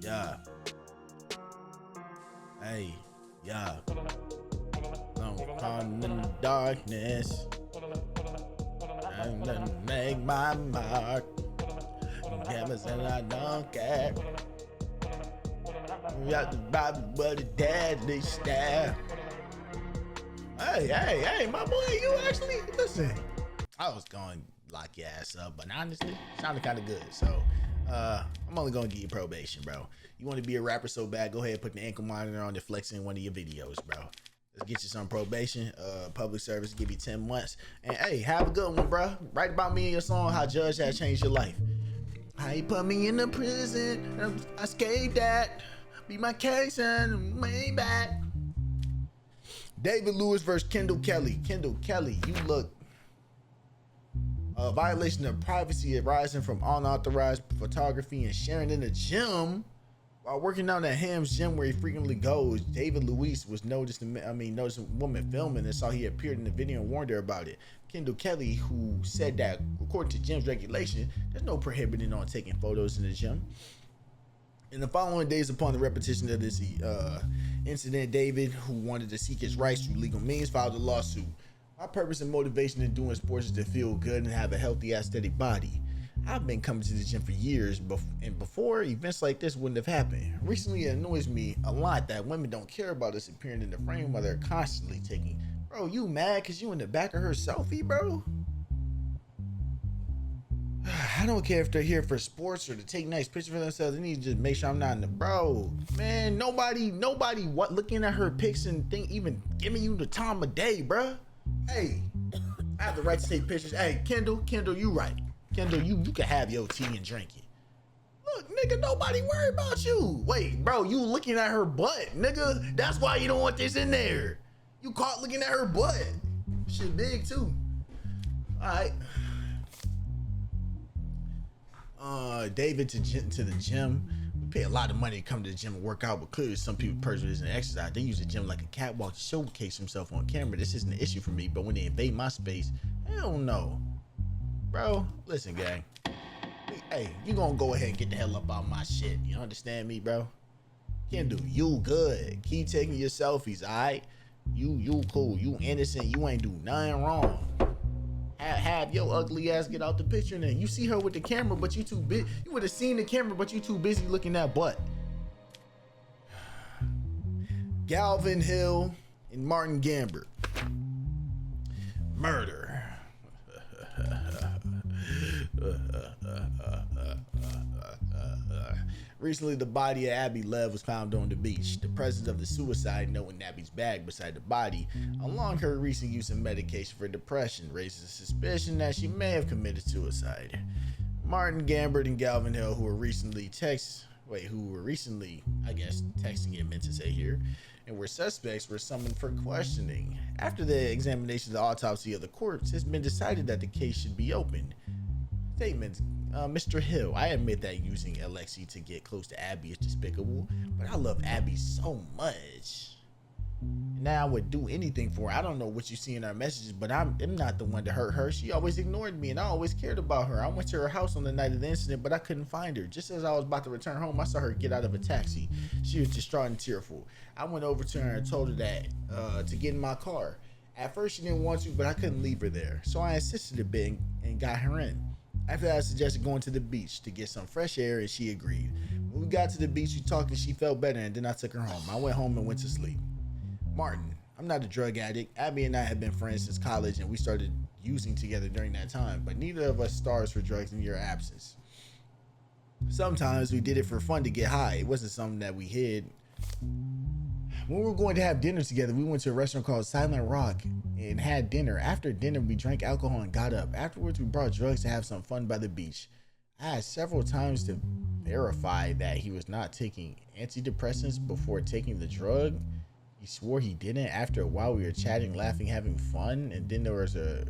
Yeah. Hey, yeah. I'm caught in the darkness. I'm gonna make my mark. Cameras and I don't care. We got the Bible, but a deadly stare. Hey, my boy, you actually listen. I was going to lock your ass up, but honestly, it sounded kind of good. So, I'm only gonna give you probation, bro. You want to be a rapper so bad, go ahead and put the ankle monitor on to flex in one of your videos, bro. Let's get you some probation, public service, give you 10 months. And hey, have a good one, bro. Write about me in your song, how Judge has changed your life. How he put me in the prison, I escaped that. Be my case and way back. David Lewis versus Kendall Kelly. Kendall Kelly, you look a violation of privacy arising from unauthorized photography and sharing in the gym. While working out at Ham's gym where he frequently goes, David Lewis was noticed a woman filming and saw he appeared in the video and warned her about it. Kendall Kelly, who said that according to gym's regulation, there's no prohibiting on taking photos in the gym. In the following days upon the repetition of this incident, David, who wanted to seek his rights through legal means, filed a lawsuit. My purpose and motivation in doing sports is to feel good and have a healthy, aesthetic body. I've been coming to the gym for years, and before, events like this wouldn't have happened. Recently, it annoys me a lot that women don't care about us appearing in the frame while they're constantly taking. Bro, you mad because you in the back of her selfie, bro? I don't care if they're here for sports or to take nice pictures for themselves. They need to just make sure I'm not in the bro. Man, nobody what looking at her pics and even giving you the time of day, bro. Hey, I have the right to take pictures. Hey, Kendall, you right. Kendall, you can have your tea and drink it. Look, nigga, nobody worry about you. Wait, bro, you looking at her butt, nigga. That's why you don't want this in there. You caught looking at her butt. Shit big too. All right. David to the gym pay a lot of money to come to the gym and work out, but clearly some people purchase and exercise. They use the gym like a catwalk to showcase himself on camera. This isn't an issue for me, but when they invade my space, hell no. Bro, listen, gang. Hey, you gonna go ahead and get the hell up out my shit. You understand me, bro? Can't do you good. Keep taking your selfies, alright? You cool. You innocent. You ain't do nothing wrong. Have your ugly ass get out the picture and then you see her with the camera, but you too big. You would have seen the camera, but you too busy looking at butt. Galvin Hill and Martin Gambert. Murder. Recently, the body of Abby Lev was found on the beach. The presence of the suicide note in Abby's bag beside the body, along her recent use of medication for depression, raises a suspicion that she may have committed suicide. Martin Gambert and Galvin Hill, who were recently, texting him meant to say here, and were suspects, were summoned for questioning. After the examination of the autopsy of the corpse, it's been decided that the case should be opened. Statements. Mr. Hill, I admit that using Alexi to get close to Abby is despicable, but I love Abby so much. Now I would do anything for her. I don't know what you see in our messages, but I'm not the one to hurt her. She always ignored me and I always cared about her. I went to her house on the night of the incident, but I couldn't find her. Just as I was about to return home, I saw her get out of a taxi. She was distraught and tearful. I went over to her and told her that to get in my car. At first she didn't want to, but I couldn't leave her there. So I insisted a bit and got her in. After that, I suggested going to the beach to get some fresh air, and she agreed. When we got to the beach, we talked and she felt better, and then I took her home. I went home and went to sleep. Martin, I'm not a drug addict. Abby and I have been friends since college, and we started using together during that time, but neither of us stars for drugs in your absence. Sometimes we did it for fun to get high. It wasn't something that we hid. When we were going to have dinner together, we went to a restaurant called Silent Rock and had dinner. After dinner, we drank alcohol and got up. Afterwards, we brought drugs to have some fun by the beach. I asked several times to verify that he was not taking antidepressants before taking the drug. He swore he didn't. After a while, we were chatting, laughing, having fun, and then there was a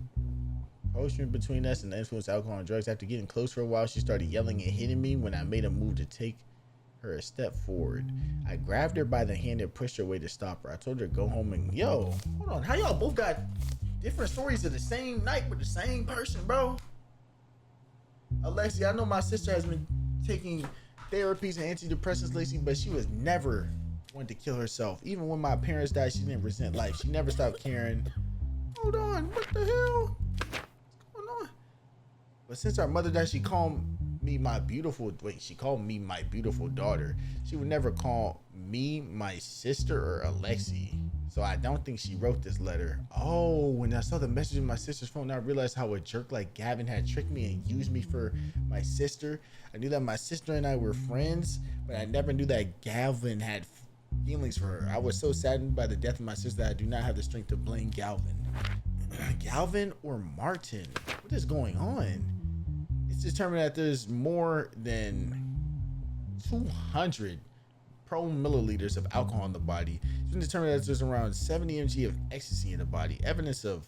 potion between us and the influence of alcohol and drugs. After getting close for a while, she started yelling and hitting me when I made a move to take her a step forward. I grabbed her by the hand and pushed her away to stop her. I told her to go home and hold on, how y'all both got different stories of the same night with the same person, bro? Alexi, I know my sister has been taking therapies and antidepressants lately, but she was never one to kill herself. Even when my parents died, she didn't resent life. She never stopped caring. Hold on, what the hell? What's going on? But since our mother died, she called me my beautiful daughter. She would never call me my sister or Alexi. So I don't think she wrote this letter. Oh, when I saw the message in my sister's phone, I realized how a jerk like Gavin had tricked me and used me for my sister. I knew that my sister and I were friends, but I never knew that Gavin had feelings for her. I was so saddened by the death of my sister that I do not have the strength to blame Galvin. Galvin or Martin? What is going on? It's determined that there's more than 200 milliliters of alcohol in the body. It's been determined that there's around 70 mg of ecstasy in the body. Evidence of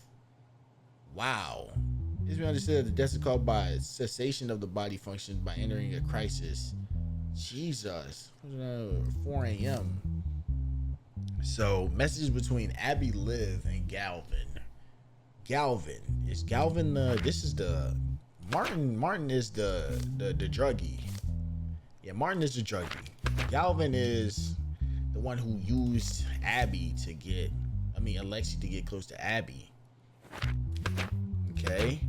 it's been understood that the death is caused by cessation of the body function by entering a crisis. Jesus, 4 a.m. So messages between Abby Lev and Galvin. This is the Martin is the druggie. Yeah, Martin is the druggie. Galvin is the one who used Alexi to get close to Abby. Okay.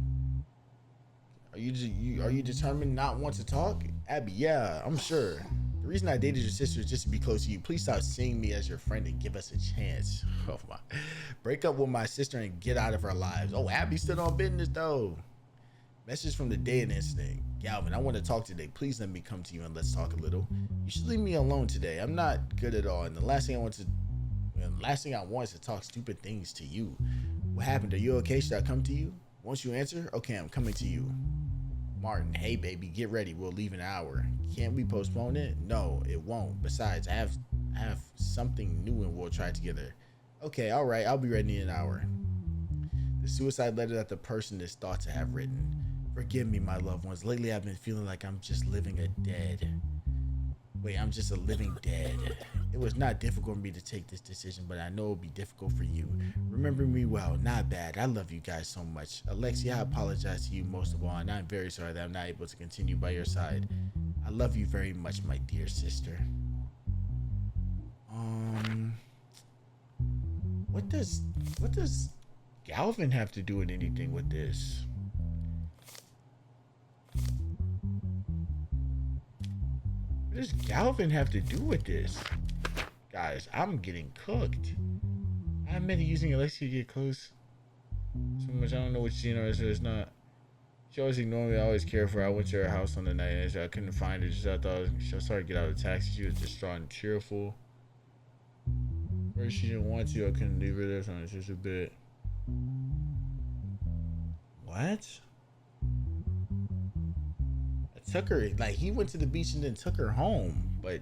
Are you determined not want to talk? Abby, yeah, I'm sure. The reason I dated your sister is just to be close to you. Please stop seeing me as your friend and give us a chance. Oh my. Break up with my sister and get out of our lives. Oh, Abby's still on business though. Message from the day of the incident. Galvin, I want to talk today. Please let me come to you and let's talk a little. You should leave me alone today. I'm not good at all. And the last thing I want is to talk stupid things to you. What happened? Are you okay? Should I come to you? Won't you answer? Okay, I'm coming to you. Martin, hey baby, get ready. We'll leave in an hour. Can't we postpone it? No, it won't. Besides, I have something new and we'll try it together. Okay, all right. I'll be ready in an hour. The suicide letter that the person is thought to have written. Forgive me, my loved ones. Lately, I've been feeling like I'm just living a dead. Wait, I'm just a living dead. It was not difficult for me to take this decision, but I know it'll be difficult for you. Remember me well, not bad. I love you guys so much. Alexia, I apologize to you most of all, and I'm very sorry that I'm not able to continue by your side. I love you very much, my dear sister. What does Galvin have to do with anything with this? What does Galvin have to do with this? Guys, I'm getting cooked. I admit using Alexia to get close so much. I don't know what she knows. It's not. She always ignored me. I always cared for her. I went to her house on the night and I couldn't find her. Just I thought she was starting to get out of the taxi. She was distraught and tearful. First, she didn't want to. I couldn't leave her there. So it's just a bit. What? I took her. Like, he went to the beach and then took her home. But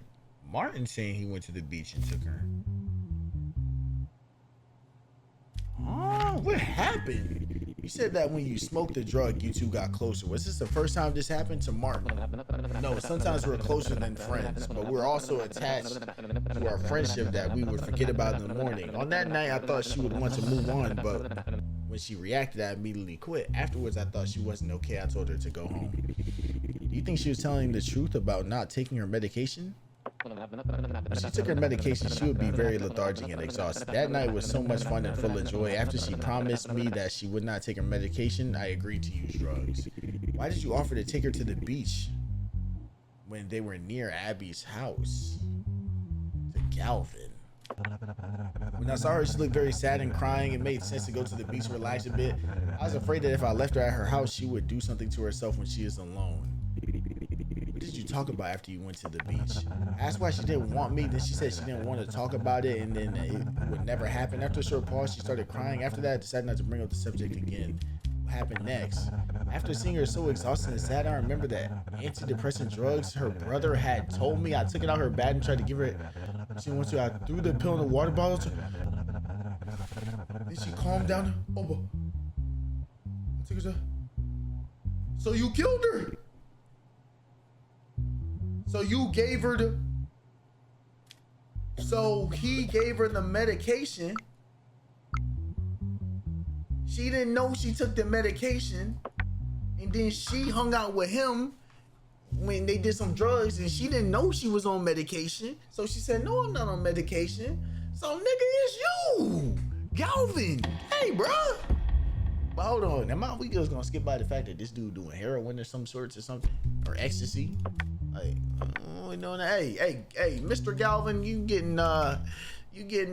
Martin's saying he went to the beach and took her. Oh, what happened? You said that when you smoked the drug, you two got closer. Was this the first time this happened to Martin? No, sometimes we're closer than friends, but we're also attached to our friendship that we would forget about in the morning. On that night, I thought she would want to move on, but when she reacted, I immediately quit. Afterwards, I thought she wasn't okay. I told her to go home. Do you think she was telling the truth about not taking her medication? When she took her medication, she would be very lethargic and exhausted. That night was so much fun and full of joy. After she promised me that she would not take her medication, I agreed to use drugs. Why did you offer to take her to the beach when they were near Abby's house? To Galvin. When I saw her, she looked very sad and crying. It made sense to go to the beach to relax a bit. I was afraid that if I left her at her house, she would do something to herself when she is alone. What did you talk about after you went to the beach? I asked why she didn't want me. Then she said she didn't want to talk about it, and then it would never happen. After a short pause, she started crying. After that, I decided not to bring up the subject again. What happened next? After seeing her so exhausted and sad, I remember that antidepressant drugs her brother had told me. I took it out her bag and tried to give her it. She wants to. I threw the pill in the water bottle. Then she calmed down. Oh, I took her to. So you killed her. So you gave her the. So he gave her the medication. She didn't know she took the medication. And then she hung out with him when they did some drugs and she didn't know she was on medication. So she said, no, I'm not on medication. So nigga, it's you, Galvin. Hey, bro. But hold on, we just gonna skip by the fact that this dude doing heroin or some sorts or something, or ecstasy. Like, we doing that. Hey, Mr. Galvin, you getting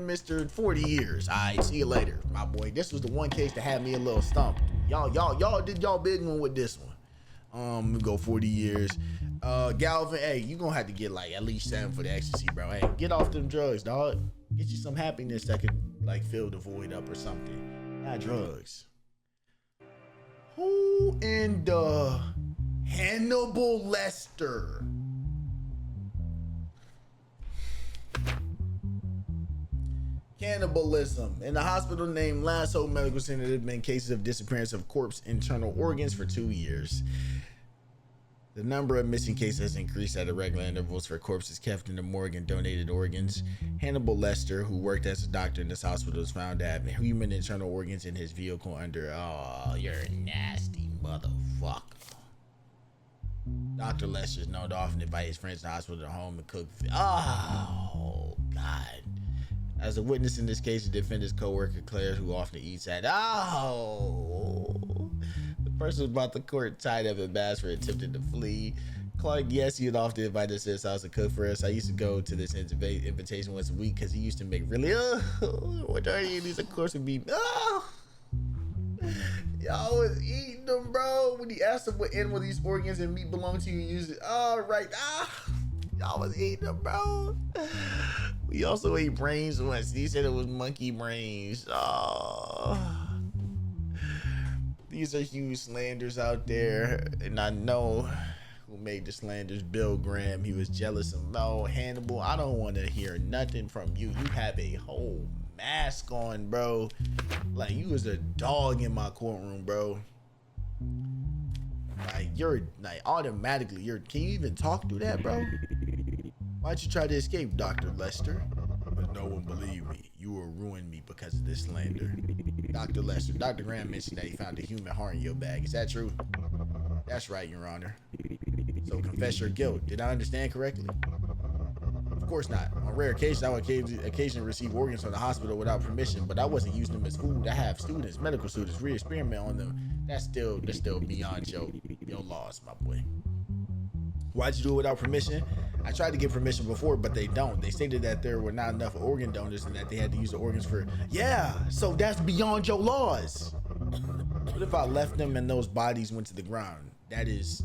Mr. 40 years. All right, see you later, my boy. This was the one case that had me a little stumped. Y'all did y'all big one with this one. We go 40 years. Galvin, hey, you gonna have to get like at least 7 for the ecstasy, bro. Hey, get off them drugs, dog. Get you some happiness that could like fill the void up or something. Not drugs. Who in the Hannibal Lester? Cannibalism. In the hospital named Lasso Medical Center, there have been cases of disappearance of corpse internal organs for 2 years. The number of missing cases has increased at irregular intervals for corpses kept in the morgue and donated organs. Hannibal Lester, who worked as a doctor in this hospital, was found to have human internal organs in his vehicle under. Oh, you're a nasty motherfucker. Dr. Lester is known to often invite his friends to the hospital to home and cook. Oh, God. As a witness in this case, the defendant's co-worker Claire, who often eats at. Oh. The person was brought to court tied up in bass for attempting to flee. Clark, yes, he would often invite us to his house to cook for us. I used to go to this invitation once a week because he used to make really. Majority of these, of course, would be. Y'all was eating them, bro. When he asked him what animal these organs and meat belong to, you use it. All right. Y'all was eating them, bro. We also ate brains once. He said it was monkey brains. Oh. These are huge slanders out there, and I know who made the slanders. Bill Graham. He was jealous of Hannibal. I don't want to hear nothing from you. You have a whole mask on, bro. Like, you was a dog in my courtroom, bro. Like, you're like automatically. Can you even talk through that, bro? Why'd you try to escape, Dr. Lester? But no one believed me. You will ruin me because of this slander. Dr. Lester, Dr. Graham mentioned that he found a human heart in your bag. Is that true? That's right, Your Honor. So confess your guilt. Did I understand correctly? Of course not. On rare occasions, I would occasionally receive organs from the hospital without permission, but I wasn't using them as food. I have students, medical students, re-experiment on them. That's still beyond your laws, my boy. Why'd you do it without permission? I tried to get permission before, but they don't. They stated that there were not enough organ donors and that they had to use the organs for... Yeah, so that's beyond your laws. What if I left them and those bodies went to the ground? That is,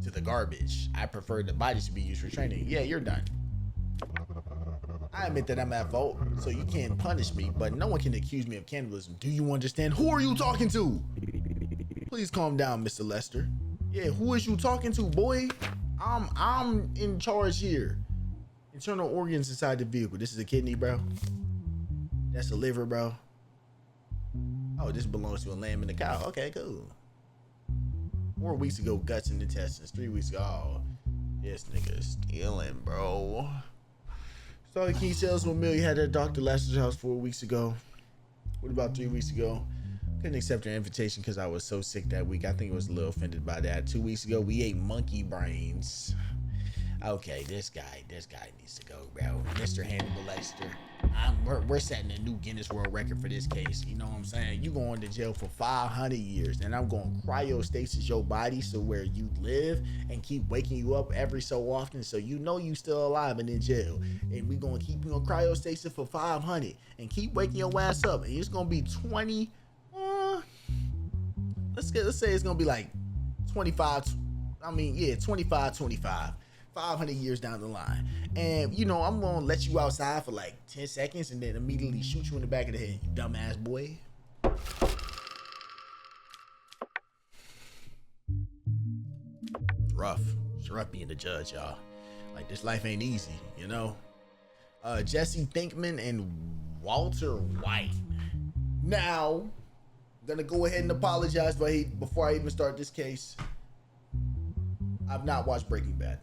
to the garbage. I prefer the bodies to be used for training. Yeah, you're done. I admit that I'm at fault, so you can't punish me, but no one can accuse me of cannibalism. Do you understand? Who are you talking to? Please calm down, Mr. Lester. Yeah, who is you talking to, boy? I'm in charge here. Internal organs inside the vehicle. This is a kidney, bro. That's a liver, bro. Oh, this belongs to a lamb and a cow. Okay, cool. 4 weeks ago, guts and intestines. 3 weeks ago, oh, this nigga is stealing, bro. Saw the key salesman Millie had at Dr. Lester's house 4 weeks ago. What about 3 weeks ago? Couldn't accept her invitation because I was so sick that week. I think I was a little offended by that. 2 weeks ago, we ate monkey brains. Okay, this guy needs to go, bro. Mr. Hannibal Lester. We're setting a new Guinness World Record for this case. You know what I'm saying? You going to jail for 500 years, and I'm going to cryostasis your body so where you live and keep waking you up every so often so you know you still alive and in jail. And we going to keep you on cryostasis for 500 and keep waking your ass up. And it's going to be 20. Let's say it's going to be like 25. 25. 500 years down the line. And, you know, I'm going to let you outside for like 10 seconds and then immediately shoot you in the back of the head, you dumbass boy. Rough. It's rough being the judge, y'all. Like, this life ain't easy, you know? Jesse Thinkman and Walter White. Now, I'm going to go ahead and apologize before I even start this case. I've not watched Breaking Bad.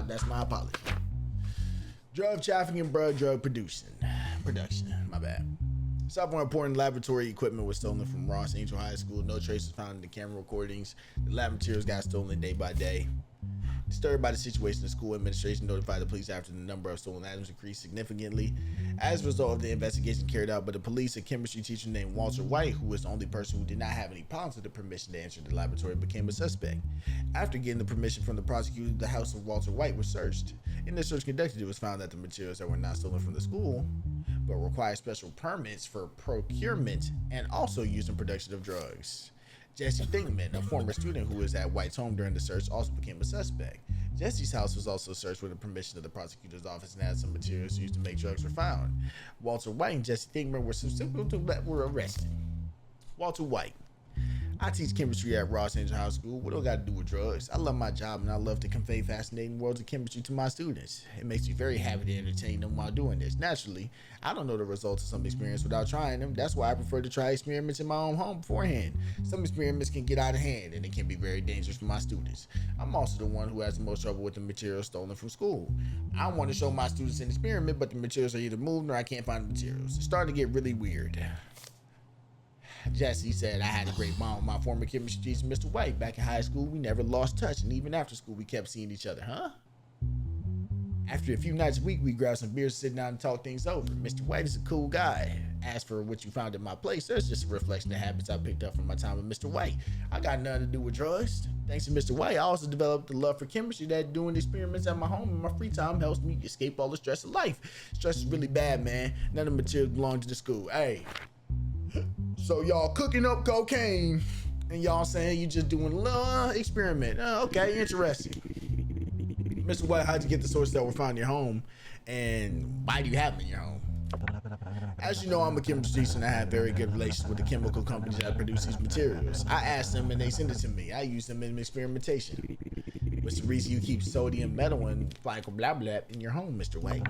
That's my apology. Drug trafficking, drug production. My bad. Sophomore important laboratory equipment was stolen from Ross Angel High School. No traces found in the camera recordings. The lab materials got stolen day by day. Disturbed by the situation, the school administration notified the police after the number of stolen items increased significantly. As a result of the investigation carried out by the police, a chemistry teacher named Walter White, who was the only person who did not have any problems with the permission to enter the laboratory, became a suspect. After getting the permission from the prosecutor, the house of Walter White was searched. In the search conducted, it was found that the materials that were not stolen from the school, but required special permits for procurement and also used in production of drugs. Jesse Thinkman, a former student who was at White's home during the search, also became a suspect. Jesse's house was also searched with the permission of the prosecutor's office and had some materials used to make drugs were found. Walter White and Jesse Thinkman were arrested. Walter White. I teach chemistry at Ross Angel High School. What do I got to do with drugs? I love my job and I love to convey fascinating worlds of chemistry to my students. It makes me very happy to entertain them while doing this. Naturally, I don't know the results of some experiments without trying them. That's why I prefer to try experiments in my own home beforehand. Some experiments can get out of hand and it can be very dangerous for my students. I'm also the one who has the most trouble with the materials stolen from school. I want to show my students an experiment, but the materials are either moved or I can't find the materials. It's starting to get really weird. Jesse said, I had a great bond with my former chemistry teacher, Mr. White. Back in high school, we never lost touch, and even after school, we kept seeing each other, huh? After a few nights a week, we grabbed some beers, sit down, and talk things over. Mr. White is a cool guy. As for what you found in my place, that's just a reflection of habits I picked up from my time with Mr. White. I got nothing to do with drugs. Thanks to Mr. White, I also developed a love for chemistry that doing experiments at my home in my free time helps me escape all the stress of life. Stress is really bad, man. None of the materials belong to the school. Hey. So y'all cooking up cocaine and y'all saying you just doing a little experiment. Okay, interesting. Mr. White, how'd you get the sources that were found in your home and why do you have them in your home? As you know, I'm a chemistry teacher and I have very good relations with the chemical companies that produce these materials. I asked them and they send it to me. I use them in experimentation. What's the reason you keep sodium metal and blah blah blah in your home, Mr. White?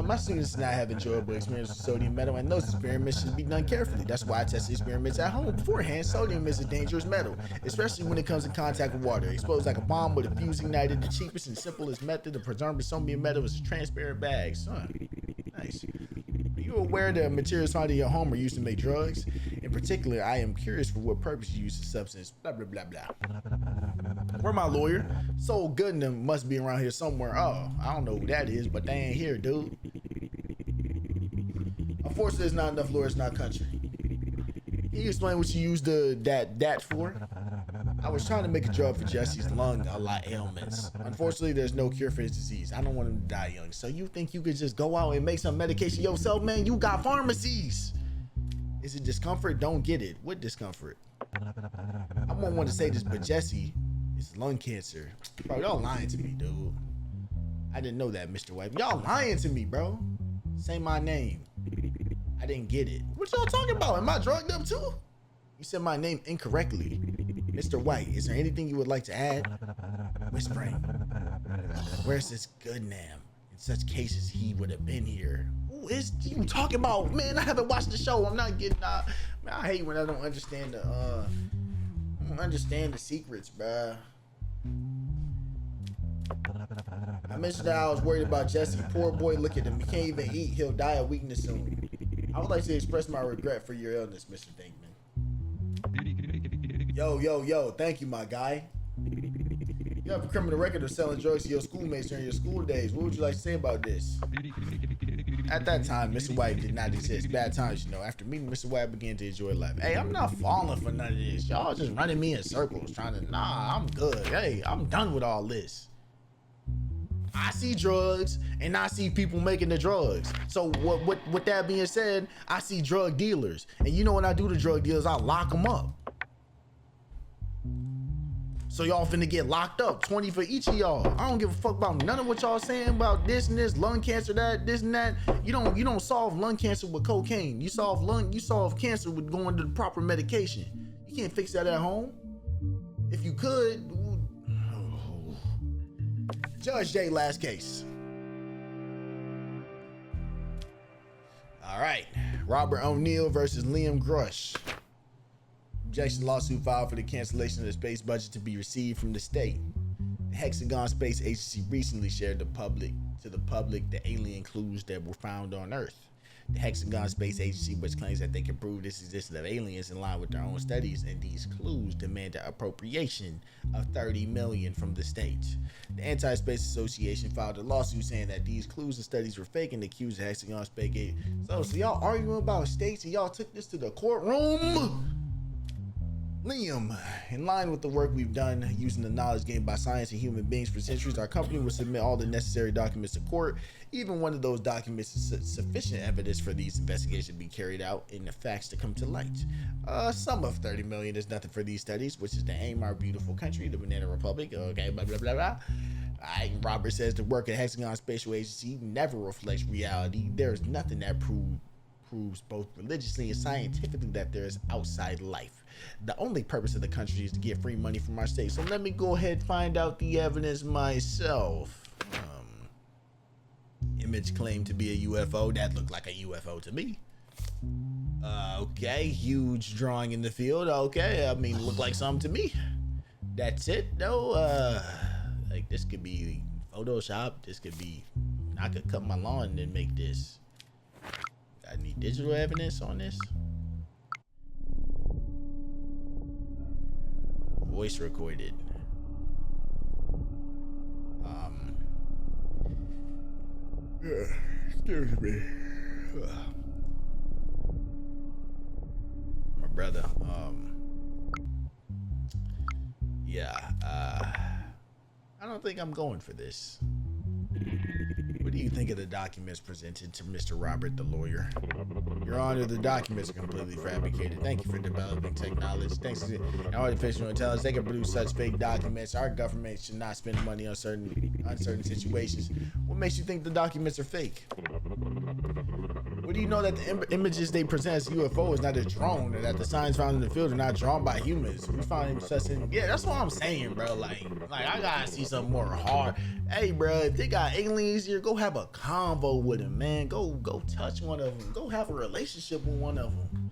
My students and I have enjoyable experience with sodium metal, and those experiments should be done carefully. That's why I test experiments at home beforehand. Sodium is a dangerous metal, especially when it comes in contact with water. Exposed like a bomb with a fuse ignited, the cheapest and simplest method of preserving sodium metal is a transparent bag. Son, nice. Are you aware that materials found in your home are used to make drugs? In particular, I am curious for what purpose you use the substance. Blah blah blah blah. Where my lawyer? Soul Goodnam must be around here somewhere. Oh, I don't know who that is, but they ain't here, dude. Unfortunately, there's not enough lawyers in our country. Can you explain what you used that for? I was trying to make a drug for Jesse's lung ailments. Unfortunately, there's no cure for his disease. I don't want him to die young. So you think you could just go out and make some medication yourself, man? You got pharmacies. Is it discomfort? Don't get it. What discomfort? I won't want to say this, but Jesse is lung cancer. Bro, y'all lying to me, dude. I didn't know that, Mr. White. Y'all lying to me, bro. Say my name. I didn't get it. What y'all talking about? Am I drugged up too? You said my name incorrectly. Mr. White, is there anything you would like to add? Whispering. Where's this Goodnam? In such cases, he would have been here. Who is you talking about? Man, I haven't watched the show. I'm not getting man, I hate when I don't understand the secrets, bruh. I mentioned that I was worried about Jesse. Poor boy, look at him. He can't even eat. He'll die of weakness soon. I would like to express my regret for your illness, Mr. Dinkman. Yo, thank you, my guy. You have a criminal record of selling drugs to your schoolmates during your school days. What would you like to say about this? At that time, Mr. White did not exist. Bad times, you know. After meeting Mr. White, I began to enjoy life. Hey, I'm not falling for none of this. Y'all just running me in circles, trying to, I'm good. Hey, I'm done with all this. I see drugs, and I see people making the drugs. So with that being said, I see drug dealers. And you know what I do to drug dealers? I lock them up. So y'all finna get locked up, 20 for each of y'all. I don't give a fuck about none of what y'all saying about this and this, lung cancer, that, this and that. You don't solve lung cancer with cocaine. You solve cancer with going to the proper medication. You can't fix that at home. If you could, Judge J, last case. All right, Robert O'Neill versus Liam Grush. Objection lawsuit filed for the cancellation of the space budget to be received from the state. The Hexagon Space Agency recently shared to the public the alien clues that were found on Earth. The Hexagon Space Agency, which claims that they can prove this existence of aliens in line with their own studies, and these clues demand an appropriation of $30 million from the state. The Anti-Space Association filed a lawsuit saying that these clues and studies were fake and accused the Hexagon Space Agency. So y'all arguing about states and y'all took this to the courtroom? Liam, in line with the work we've done using the knowledge gained by science and human beings for centuries, our company will submit all the necessary documents to court. Even one of those documents is sufficient evidence for these investigations to be carried out and the facts to come to light. Sum of $30 million is nothing for these studies, which is to aim our beautiful country, the Banana Republic. Okay, blah, blah, blah, blah. Robert says the work at Hexagon Spatial Agency never reflects reality. There's nothing that proves both religiously and scientifically that there is outside life. The only purpose of the country is to get free money from our state. So let me go ahead and find out the evidence myself. Image claimed to be a UFO. That looked like a UFO to me. Okay, huge drawing in the field. Okay, I mean, looked like something to me. That's it, though. Like this could be Photoshop. This could be, I could cut my lawn and make this. I need digital evidence on this. Voice recorded. Excuse me. My brother. I don't think I'm going for this. What do you think of the documents presented to Mr. Robert, the lawyer? Your Honor, the documents are completely fabricated. Thank you for developing technology. Thanks to artificial intelligence, they can produce such fake documents. Our government should not spend money on uncertain situations. What makes you think the documents are fake? What do you know that the images they present as UFO is not a drone, and that the signs found in the field are not drawn by humans? We find such in, yeah, that's what I'm saying, bro. Like I gotta see something more hard. Hey, bro, if they got aliens here, go have a convo with them, man. Go touch one of them. Go have a relationship with one of them.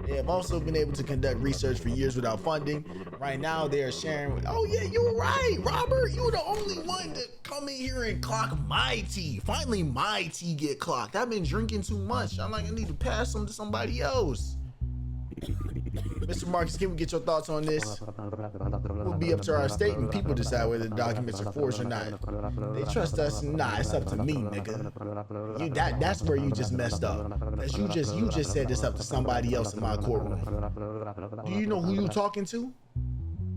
They have also been able to conduct research for years without funding. Right now, they are sharing. Oh yeah, you're right, Robert. You're the only one to come in here and clock my tea. Finally, my tea get clocked. I've been drinking too much. I'm like, I need to pass them to somebody else. Mr. Marcus, can we get your thoughts on this? We'll be up to our state and people decide whether the documents are forged or not. They trust us? Nah, it's up to me, nigga. That's where you just messed up. You just said this up to somebody else in my courtroom. Do you know who you talking to?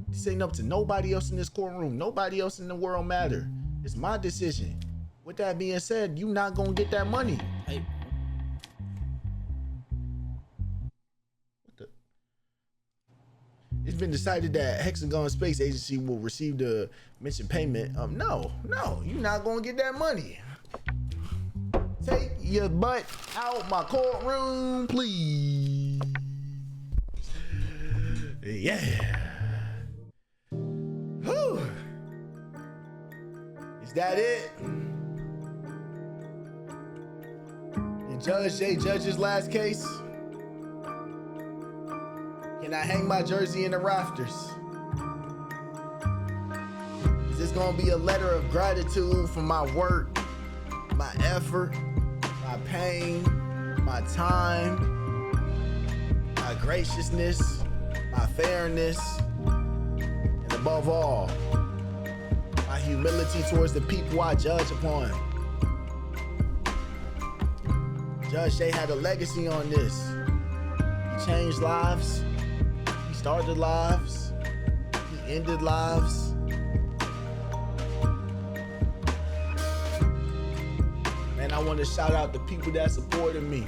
This ain't up to nobody else in this courtroom. Nobody else in the world matter. It's my decision. With that being said, you not gonna get that money. Hey. It's been decided that Hexagon Space Agency will receive the mentioned payment. No, you're not gonna get that money. Take your butt out my courtroom, please. Yeah. Whew. Is that it? And Judge J Judge's last case? Can I hang my jersey in the rafters? Is this gonna be a letter of gratitude for my work, my effort, my pain, my time, my graciousness, my fairness, and above all, my humility towards the people I judge upon? Judge J had a legacy on this. He changed lives. Started lives, he ended lives. Man, I want to shout out the people that supported me.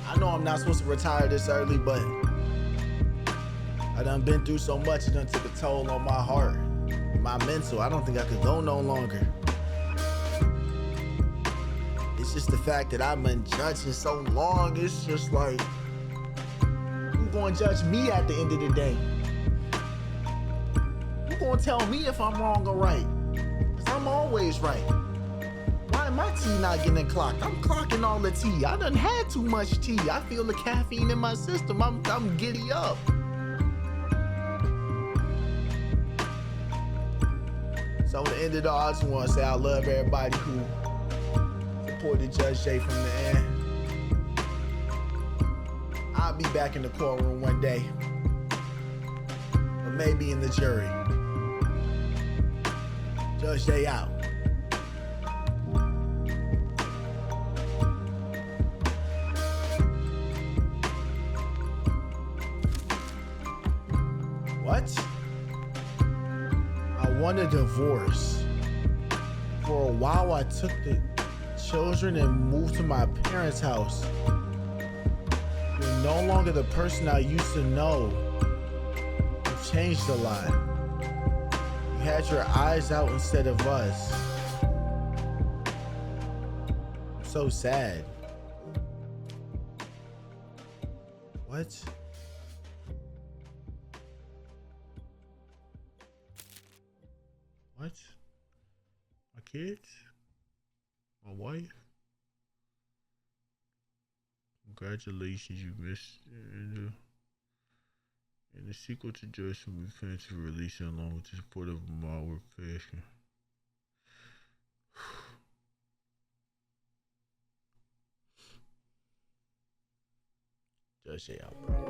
I know I'm not supposed to retire this early, but I done been through so much, it done took a toll on my heart, my mental. I don't think I could go no longer. It's just the fact that I've been judging so long, it's just like, gonna judge me at the end of the day? Who gonna tell me if I'm wrong or right? Cause I'm always right. Why am my tea not getting clocked? I'm clocking all the tea. I done had too much tea. I feel the caffeine in my system. I'm giddy up. So at the end of it all, I just wanna say I love everybody who supported Judge J from the end. I'll be back in the courtroom one day, or maybe in the jury. Judge J out. What? I want a divorce. For a while, I took the children and moved to my parents' house. You're no longer the person I used to know. You've changed a lot. You had your eyes out instead of us. I'm so sad. What? What? My kids? My wife? Congratulations, you missed. In the sequel to JudgeSim, we plan to release it along with the support of our passion. Judge J out, bro.